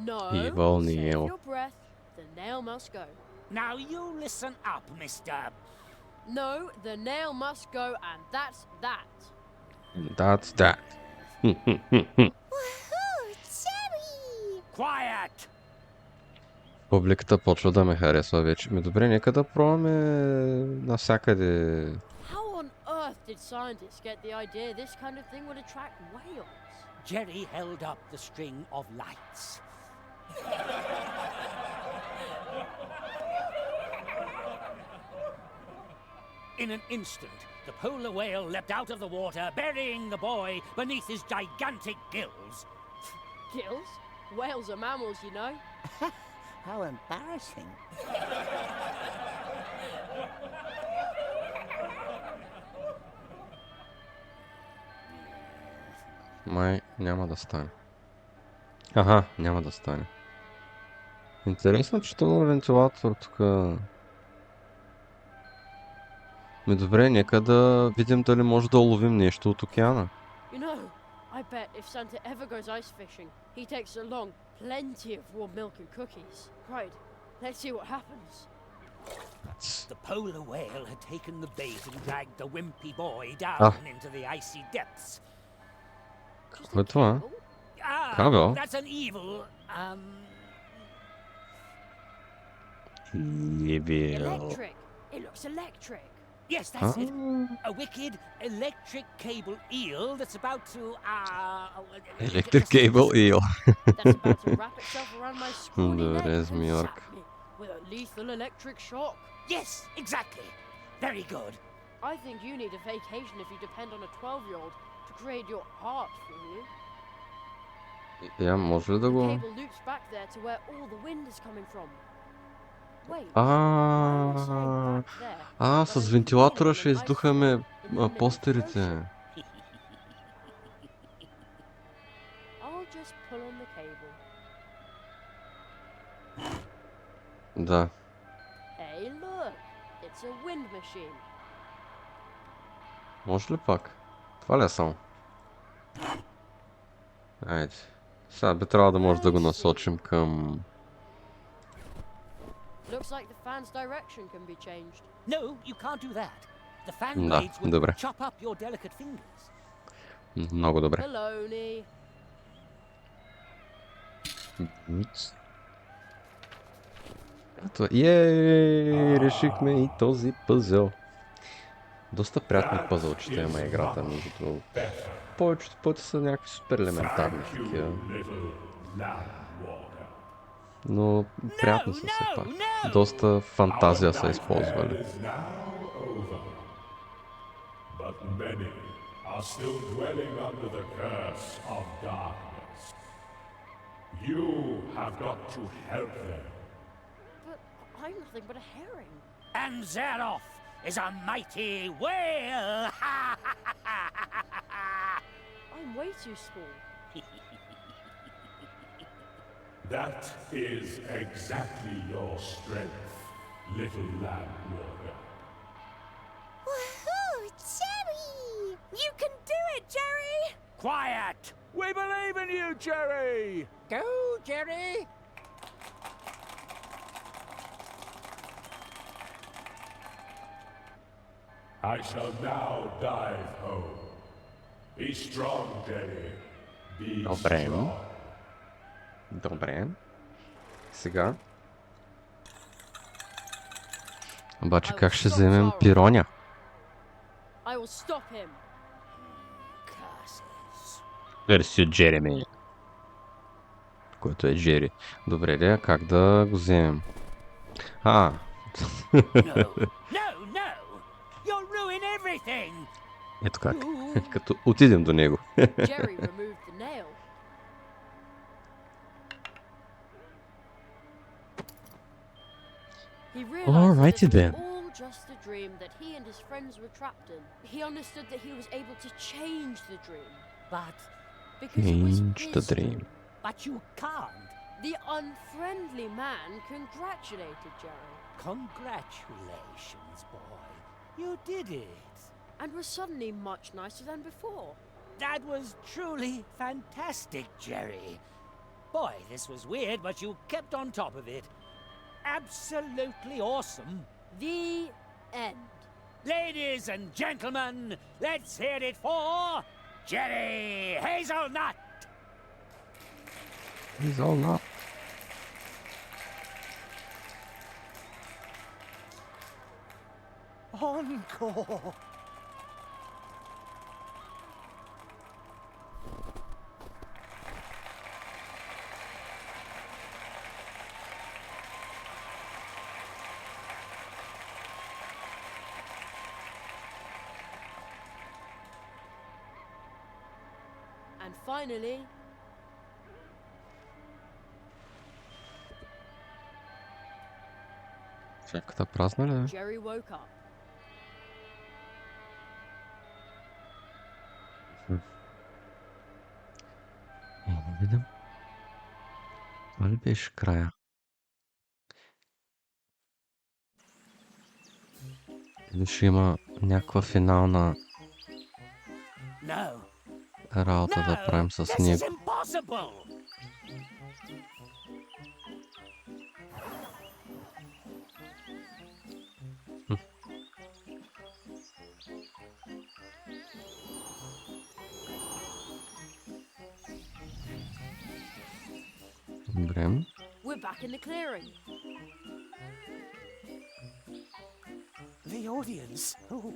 No. Evil Save nail. your breath. The nail must go. Now you listen up, mister. No, the nail must go, and that's that. That's that. Woohoo! Jerry! Quiet! Публиката почва да ме харесва вече. Добре, нека да пробваме навсякъде. How on earth did scientists get the idea this kind of thing would attract whales? Jerry held up the string of lights. In an instant, the polar whale leapt out of the water, burying the boy beneath his gigantic gills. Gills? Whales are mammals, you know. How embarrassing. Май няма да стане. Аха, няма да стане. Интересно, че това вентилатор тук. Добре, нека да видим дали може да уловим нещо от океана. You know, I bet if Santa ever goes ice fishing, he takes along plenty of warm milk and cookies. Right, let's see what happens. The polar whale had taken the bait and dragged the wimpy boy down into the icy depths. Какво е това? Кабел? That's an evil, Electric! It looks electric! Yes, that's it. A wicked electric cable eel that's about to, Electric cable eel. That's about to wrap itself around my scrawny neck Добре, and змиорка. zap me with a lethal electric shock. Yes, exactly. Very good. I think you need a vacation if you depend on a 12-year-old to create your art for you. Я може ли да The го... cable loops back there to where all the wind is coming from. Wait, why am I saying back there? С вентилатора ще издухаме постерите. I'll just pull on the cable. Да. Hey, look! It's a wind machine. Може ли пак? Това ли е само? Айде. Сега би трябвало да може да го насочим към... Looks like the fan's direction can be changed. No, you can't do that. The fan Да, blades would добре. chop up your delicate fingers. Много добре. Baloney. Ето, решихме и този пъзел. Доста приятни пъзълчета има играта, между другото. Повечето пъти са някакви супер елементарни такива. Но приятни са все пак. Доста фантазия са използвали. I'm nothing but a herring. And thereof is a mighty whale! I'm way too small. That is exactly your strength, little land walker. Woohoo! Jerry! You can do it, Jerry! Quiet! We believe in you, Jerry! Go, Jerry! I shall now dive home. Be strong, Jerry. Be Добре. strong. Добре. Сега. Обаче как ще вземем пироня? I will stop him. Версия Джереми. Който е Джери. Добре, де, как да го вземем? No, no! You'll ruin everything! Ето как. Като отидем до него. Jerry removed the nail. He realized that Alrighty it was then. all just a dream that he and his friends were trapped in. He understood that he was able to change the dream. But, Because it was Change the his dream. but you can't. The unfriendly man congratulated Jerry Congratulations, boy. You did it. and was suddenly much nicer than before. That was truly fantastic, Jerry. Boy, this was weird, but you kept on top of it. Absolutely awesome. The end. Ladies and gentlemen, let's hear it for Jerry Hazelnut. He's all not. Encore! And finally, Шапката празна ли е? Jerry woke up. Да видим. Това ли беше края? Или ще има някаква финална No, работа да no, правим с this is него? impossible. Добре. We're back in the clearing. The audience? Oh,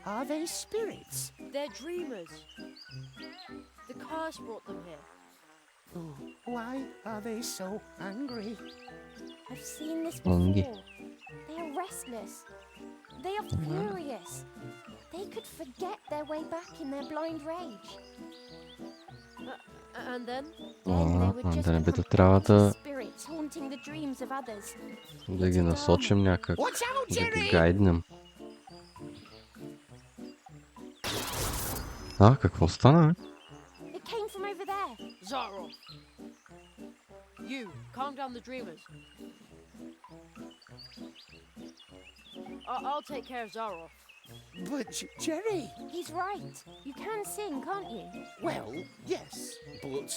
are they spirits? They're dreamers. The curse brought them here. Oh, why are they so angry? I've seen this Hungry. before. They are restless. They are furious. They could forget their way back in their blind rage. And then? Then they would just да не би да become трябва empty да, spirits haunting the dreams of others. да ги насочим някак, Watch out, да ги Jerry! гайднем. А, какво стана? It came from over there. Zaro! You, calm down the dreamers. I'll take care of Zaro. But Jerry! He's right. You can sing, can't you? Well, yes, but...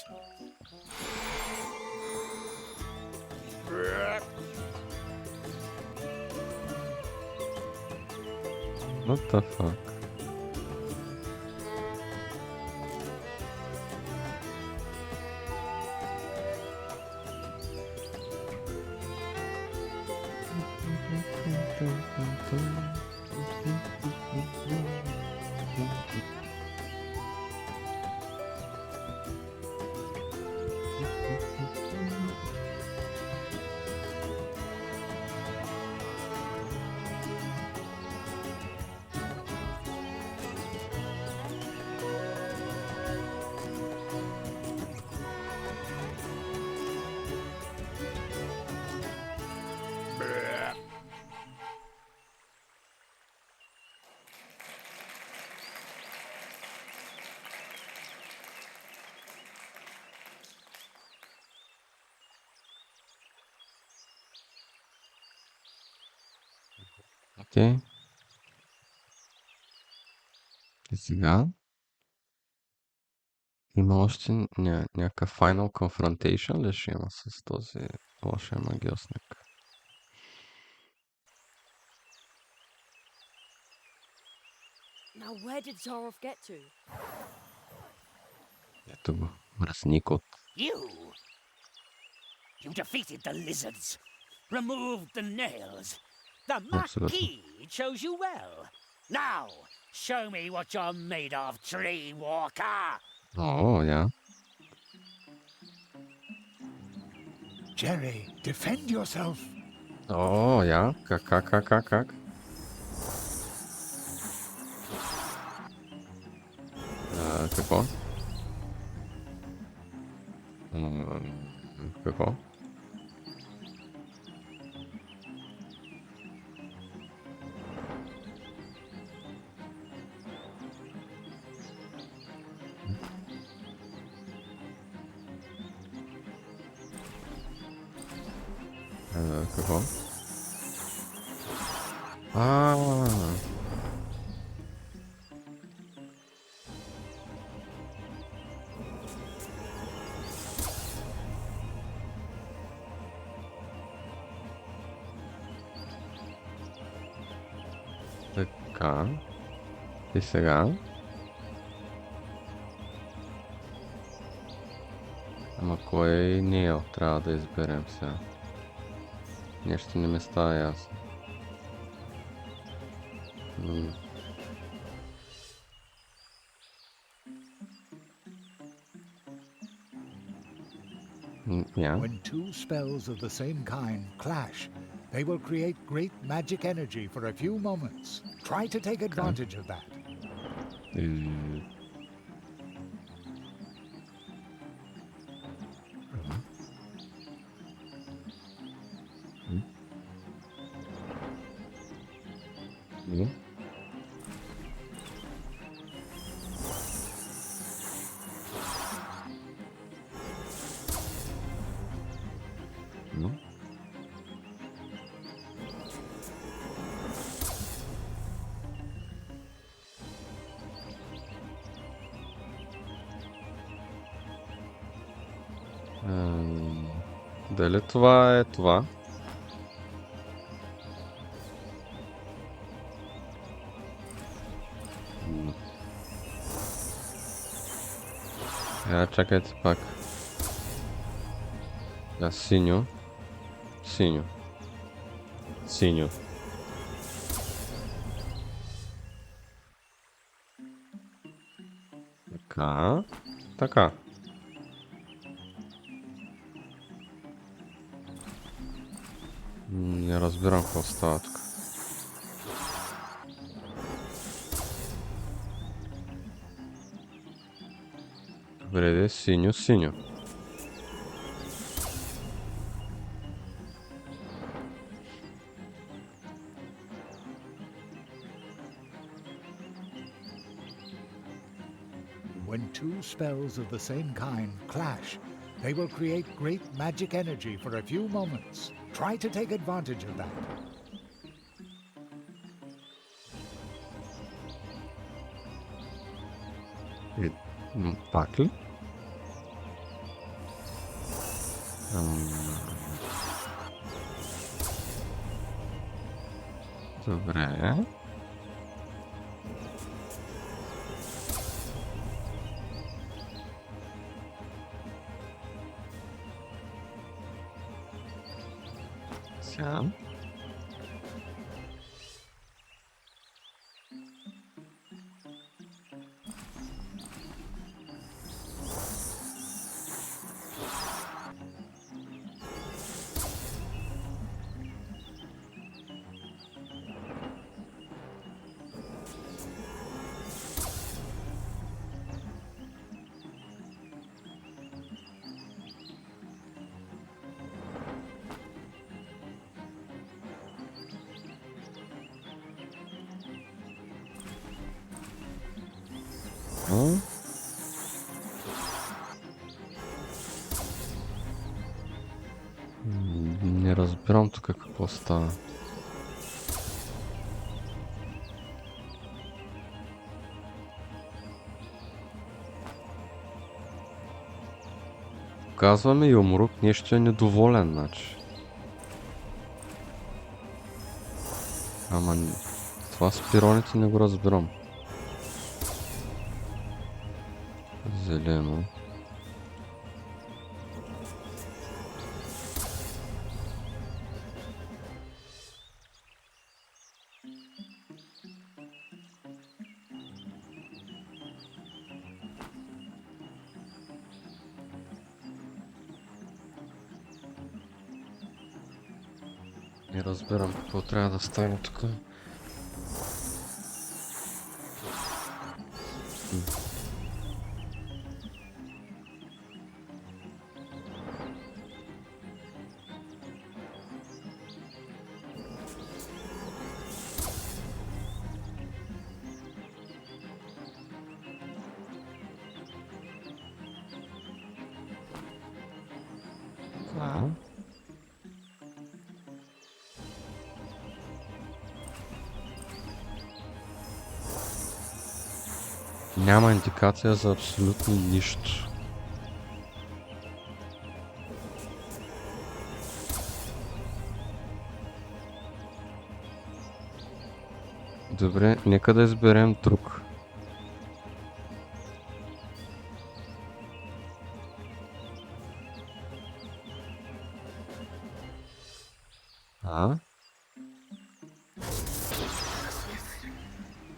What the fuck? Окей. И сега има още някакъв Final Confrontation ли ще има с този лошия магьосник? Now, where did Zarov get to? Ето го, мръсникът. You defeated the lizards, removed the nails. The Absolutely. Marquis chose you well. Now, show me what you're made of, tree walker. О, я. Jerry, defend yourself. О, я. Как? Какво? Какво? Какво? Така. И сега? Ама кой Нейл трябва да изберем сега? Нещо не ми става ясно. When two spells of the same kind clash, they will create great magic energy for a few moments. Try to take advantage of that. Дали това е това? Чакайте пак. Синьо. Така. Не разбирам какво става тук. Добре, синьо. When two spells of the same kind clash, they will create great magic energy for a few moments. Try to take advantage of that. Пак ли? Добре. Сега. Не разбирам тук какво става. Казваме юмрук, нещо е недоволен, значи. Ама това с пироните не го разбирам. Зелено. Не разбирам какво трябва да стане тук. Няма индикация за абсолютно нищо. Добре, нека да изберем друг.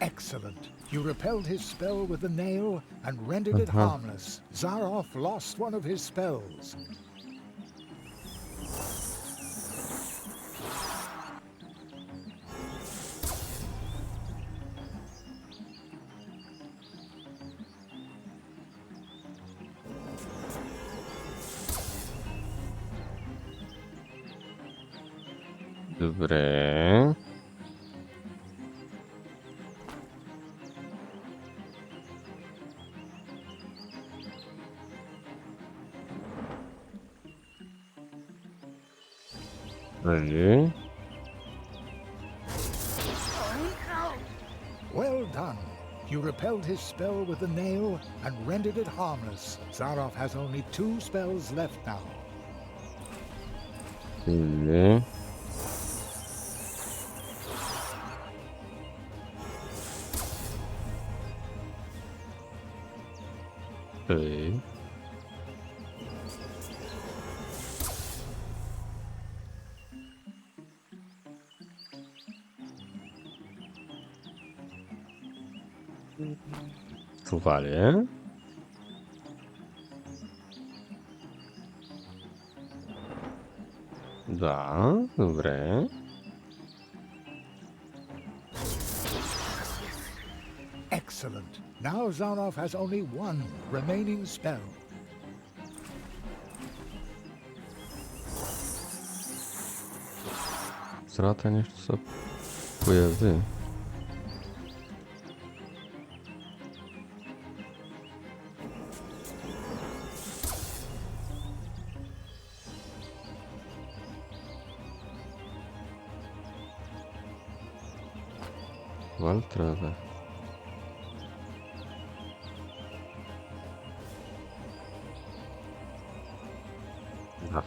Excellent. You repelled his spell with a nail and rendered it harmless. Zaroff lost one of his spells. Добре. Well done. You repelled his spell with a nail and rendered it harmless. Zaroff has only 2 spells left now. Това ли е? Да, добре. Excellent. Now Zaroff has only 1 remaining spell. Срата нещо се появи. Това ли трябва да е? Да.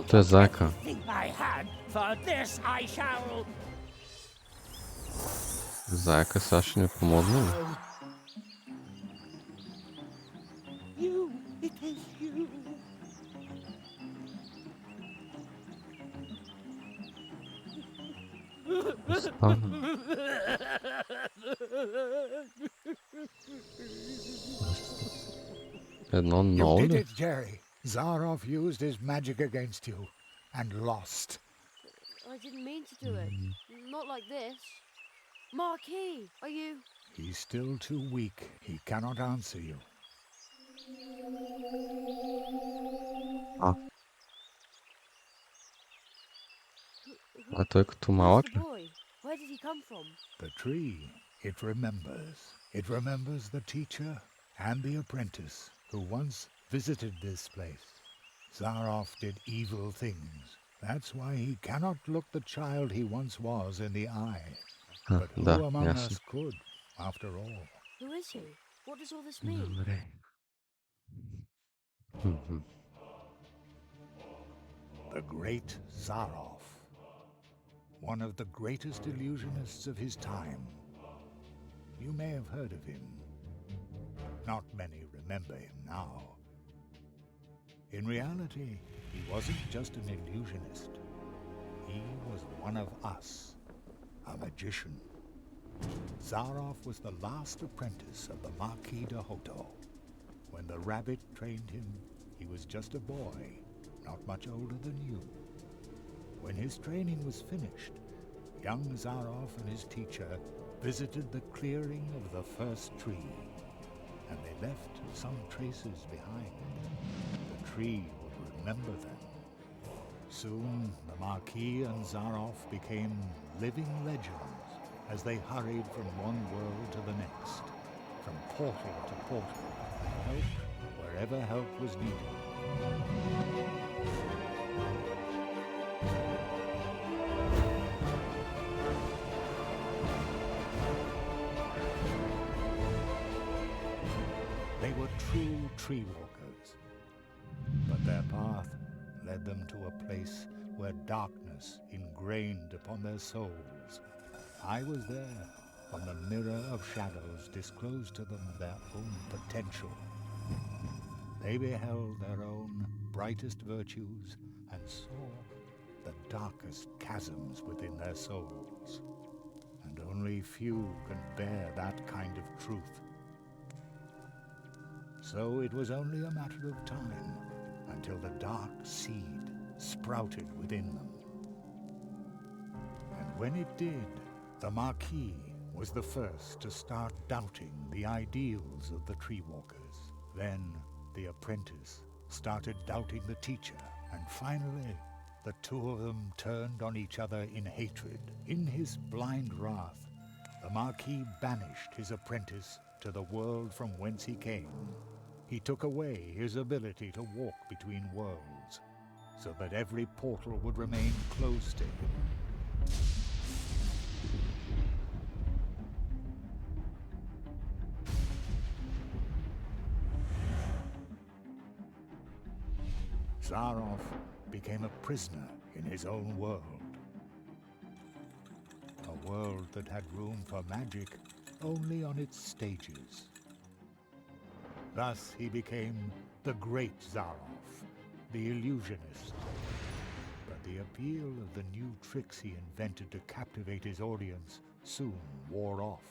Това е зайка. Зайка сега ще ни помогне ли? Едно много You did ли? it, Jerry. Zaroff used his magic against you and lost. I didn't mean to do it. Not like this. Marquis, are you... He's still too weak. He cannot answer you. А той като Who's малък the ли? boy? Where did he come from? The tree, it remembers. It remembers the teacher and the apprentice who once visited this place. Zaroff did evil things. That's why he cannot look the child he once was in the eye. But who Да, among ясно. us could, after all? Who is he? What does all this mean? Добре. Мгм. The great Zaroff, one of the greatest illusionists of his time. You may have heard of him. Not many remember him now. In reality, he wasn't just an illusionist. He was one of us, a magician. Zaroff was the last apprentice of the Marquis de Hoto. When the rabbit trained him, he was just a boy, not much older than you. When his training was finished, young Zaroff and his teacher visited the clearing of the first tree, and they left some traces behind. The tree would remember them. Soon, the Marquis and Zaroff became living legends as they hurried from one world to the next, from portal to portal, and helped wherever help was needed. They were true tree walkers, but their path led them to a place where darkness ingrained upon their souls. I was there when the mirror of shadows disclosed to them their own potential. They beheld their own brightest virtues and saw the darkest chasms within their souls. And only few can bear that kind of truth. So it was only a matter of time until the dark seed sprouted within them. And when it did, the Marquis was the first to start doubting the ideals of the tree walkers. Then the apprentice started doubting the teacher, and finally the two of them turned on each other in hatred. In his blind wrath, the Marquis banished his apprentice to the world from whence he came. He took away his ability to walk between worlds, so that every portal would remain closed to him. Zaroff became a prisoner in his own world. A world that had room for magic only on its stages. Thus he became the great Zaroff, the illusionist. But the appeal of the new tricks he invented to captivate his audience soon wore off,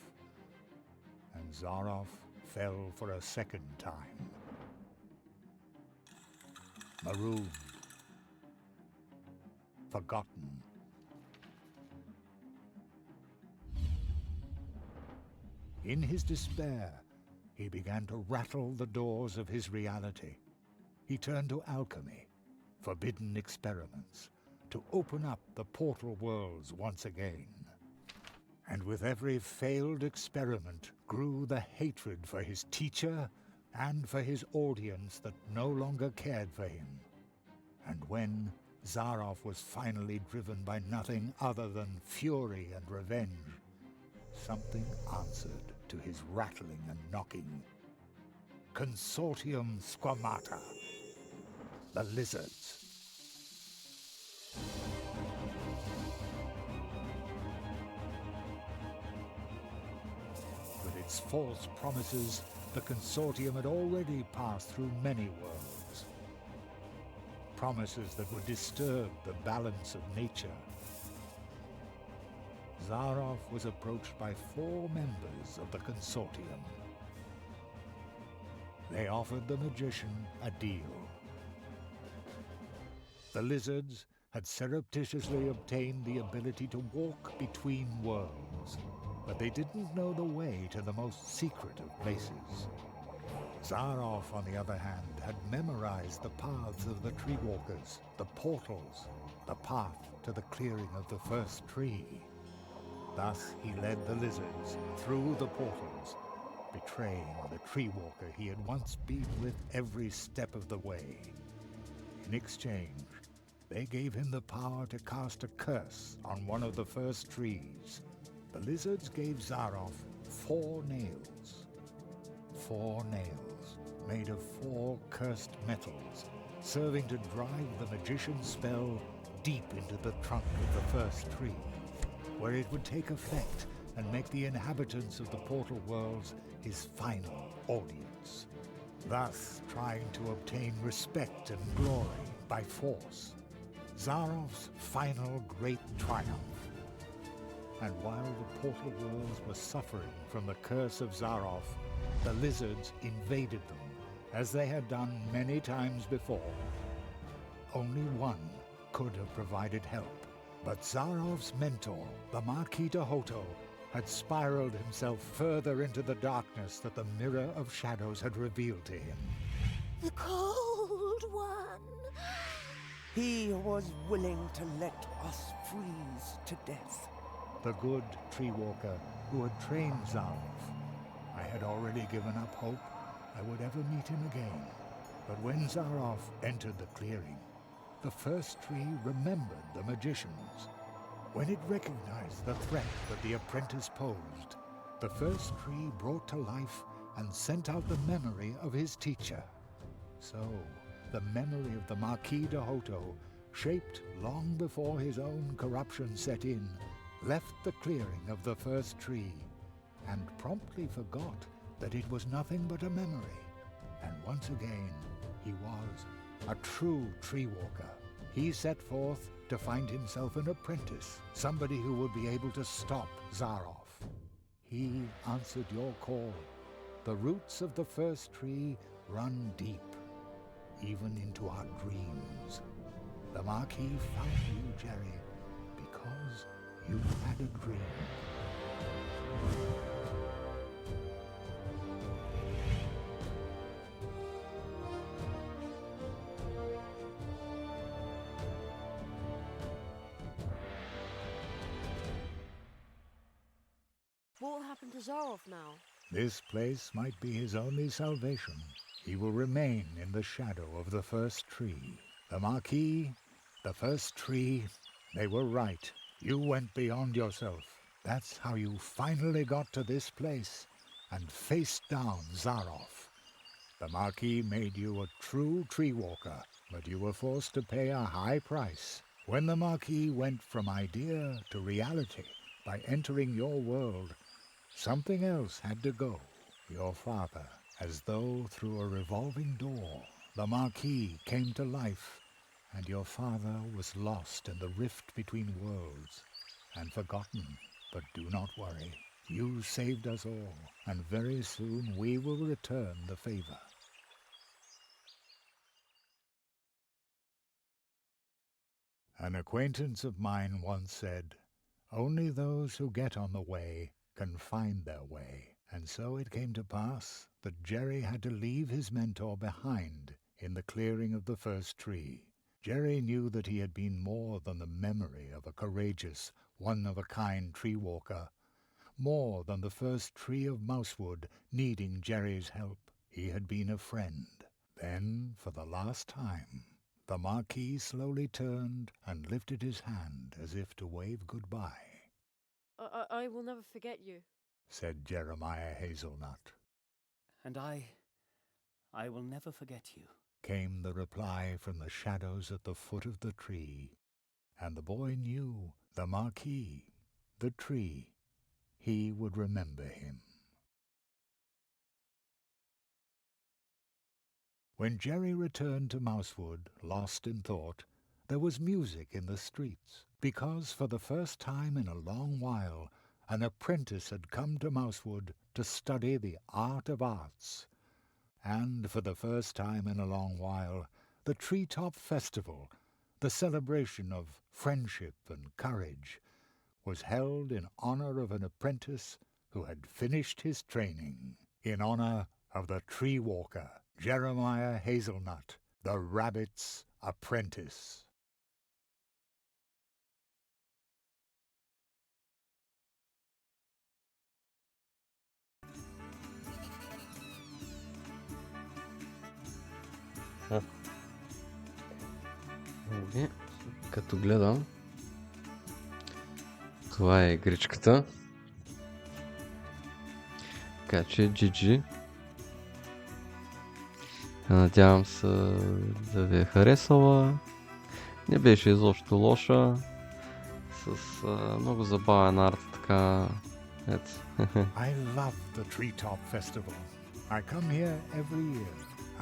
and Zaroff fell for a second time. Marooned, forgotten. In his despair, he began to rattle the doors of his reality. He turned to alchemy, forbidden experiments, to open up the portal worlds once again. And with every failed experiment grew the hatred for his teacher and for his audience that no longer cared for him. And when Zaroff was finally driven by nothing other than fury and revenge, something answered to his rattling and knocking. Consortium Squamata, the lizards. With its false promises, the Consortium had already passed through many worlds. Promises that would disturb the balance of nature. Zaroff was approached by 4 members of the Consortium. They offered the magician a deal. The lizards had surreptitiously obtained the ability to walk between worlds, but they didn't know the way to the most secret of places. Zaroff, on the other hand, had memorized the paths of the tree walkers, the portals, the path to the clearing of the first tree. Thus he led the lizards through the portals, betraying the tree walker he had once been with every step of the way. In exchange, they gave him the power to cast a curse on one of the first trees. The lizards gave Zaroff 4 nails. 4 nails made of 4 cursed metals, serving to drive the magician's spell deep into the trunk of the first tree, where it would take effect and make the inhabitants of the portal worlds his final audience, thus trying to obtain respect and glory by force. Zaroff's final great triumph. And while the portal worlds were suffering from the curse of Zaroff, the lizards invaded them, as they had done many times before. Only one could have provided help, but Zaroff's mentor, the Marquis de Hoto, had spiraled himself further into the darkness that the Mirror of Shadows had revealed to him. The Cold One. He was willing to let us freeze to death. The good tree walker who had trained Zaroff. I had already given up hope I would ever meet him again. But when Zaroff entered the clearing, the first tree remembered the magicians. When it recognized the threat that the apprentice posed, the first tree brought to life and sent out the memory of his teacher. So, the memory of the Marquis de Hoto, shaped long before his own corruption set in, left the clearing of the first tree, and promptly forgot that it was nothing but a memory. And once again, he was a true tree walker. He set forth to find himself an apprentice, somebody who would be able to stop Zaroff. He answered your call. The roots of the first tree run deep, even into our dreams. The Marquis found you, Jerry, because you had a dream. What will happen to Zaroff now? This place might be his only salvation. He will remain in the shadow of the first tree. The Marquis, the first tree, they were right. You went beyond yourself. That's how you finally got to this place and faced down Zaroff. The Marquis made you a true tree walker, but you were forced to pay a high price. When the Marquis went from idea to reality by entering your world, something else had to go. Your father, as though through a revolving door, the Marquis came to life, and your father was lost in the rift between worlds and forgotten. But do not worry. You saved us all, and very soon we will return the favor. An acquaintance of mine once said, "Only those who get on the way can find their way." And so it came to pass that Jerry had to leave his mentor behind in the clearing of the first tree. Jerry knew that he had been more than the memory of a courageous, one-of-a-kind tree walker, more than the first tree of mousewood needing Jerry's help. He had been a friend. Then, for the last time, the Marquis slowly turned and lifted his hand as if to wave goodbye. I will never forget you, said Jeremiah Hazelnut. And I will never forget you, came the reply from the shadows at the foot of the tree. And the boy knew the Marquis, the tree, he would remember him. When Jerry returned to Mousewood, lost in thought, there was music in the streets, because for the first time in a long while an apprentice had come to Mousewood to study the art of arts. And for the first time in a long while, the Treetop Festival, the celebration of friendship and courage, was held in honor of an apprentice who had finished his training, in honor of the tree walker, Jeremiah Hazelnut, the rabbit's apprentice. Като гледам, това е игричката. Така че GG. Надявам се да ви е харесала. Не беше изобщо лоша. С много забавен арт, така. Ето. I love the Treetop Festival. I come here every year.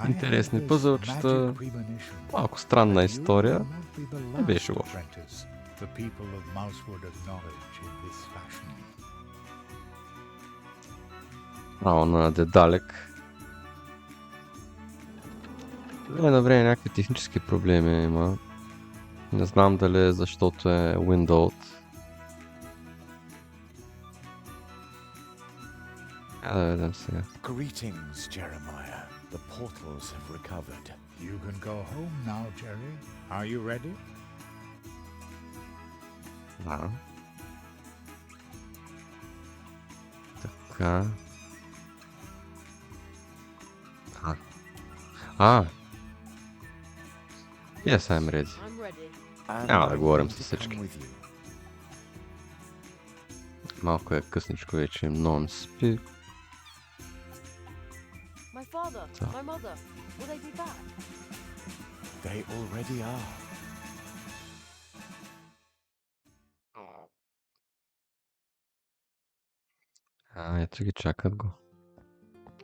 Интересни пъзълчета, малко странна история, не беше лошо. Право на Dadealic. Време на време някакви технически проблеми има. Не знам дали е защото е Windows. Да видим сега. Greetings, Jeremiah. The portals have recovered. You can go home now, Jerry. Are you ready? Да. Така. Yes, I'm ready. Няма да говорим с всички. Малко е късничко вече, много ми се спи. My father, my mother, will they be back? They already are. Ето ги, чакат го.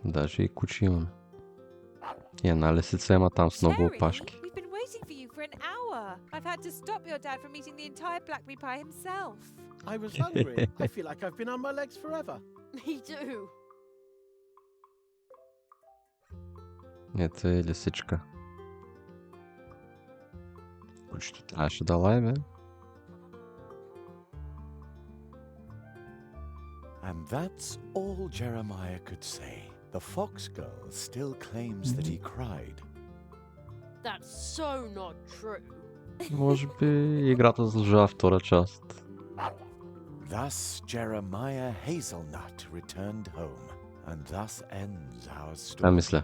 Даже и куче имаме. И една лисица има там с много опашки. We've been waiting for you for an hour. I've had to stop your dad from eating the entire blackberry pie himself. I was hungry. I feel like I've been on my legs forever. Me too. Ето е лисичка. Кучето трябваше да лайме. And that's all Jeremiah could say. The fox girl still claims that he cried. That's so not true. Може би играта заслужава втора част. Thus Jeremiah Hazelnut returned home, and thus ends our story. Това мисля.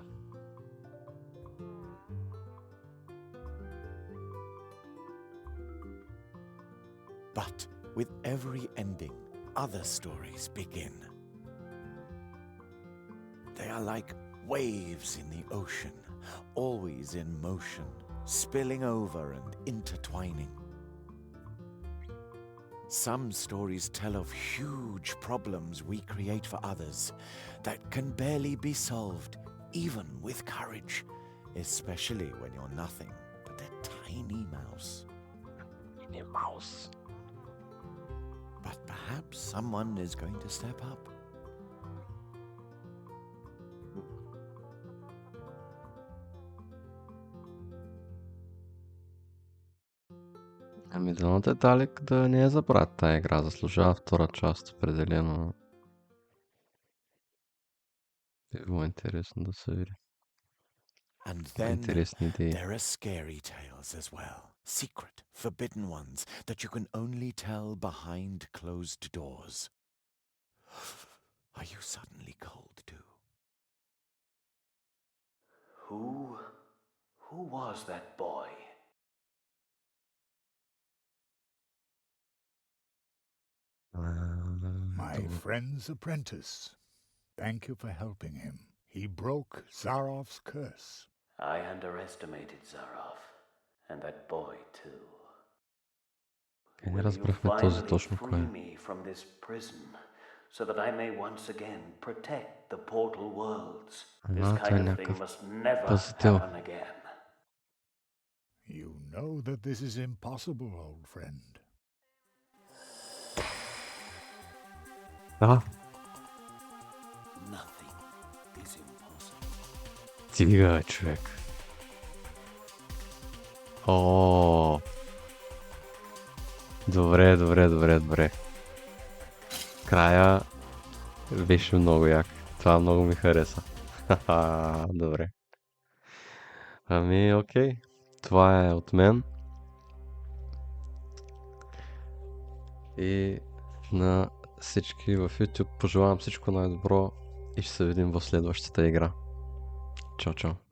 But with every ending, other stories begin. They are like waves in the ocean, always in motion, spilling over and intertwining. Some stories tell of huge problems we create for others that can barely be solved, even with courage, especially when you're nothing but a tiny mouse. Tiny mouse. But perhaps someone is going to step up. Ами дано Dadealic да не е забравят тая игра, заслужава втора част определено. Би било интересно да се види. And then Интересни идеи. there are scary tales as well. Secret, forbidden ones that you can only tell behind closed doors. Are you suddenly cold too? Who was that boy? My friend's apprentice. Thank you for helping him. He broke Zarof's curse. I underestimated Zarof, and that boy too. Не разбрахме този точно кой е. Free me from this prison, so that I may once again protect the portal worlds. This kind of thing must never happen again. You know that this is impossible, old friend. Nothing is impossible. Стига, човек. О. Добре. Края беше много як. Това много ми хареса. Ха-ха, добре. Ами, окей. Това е от мен. И на всички в YouTube пожелавам всичко най-добро и ще се видим в следващата игра. Чао, чао.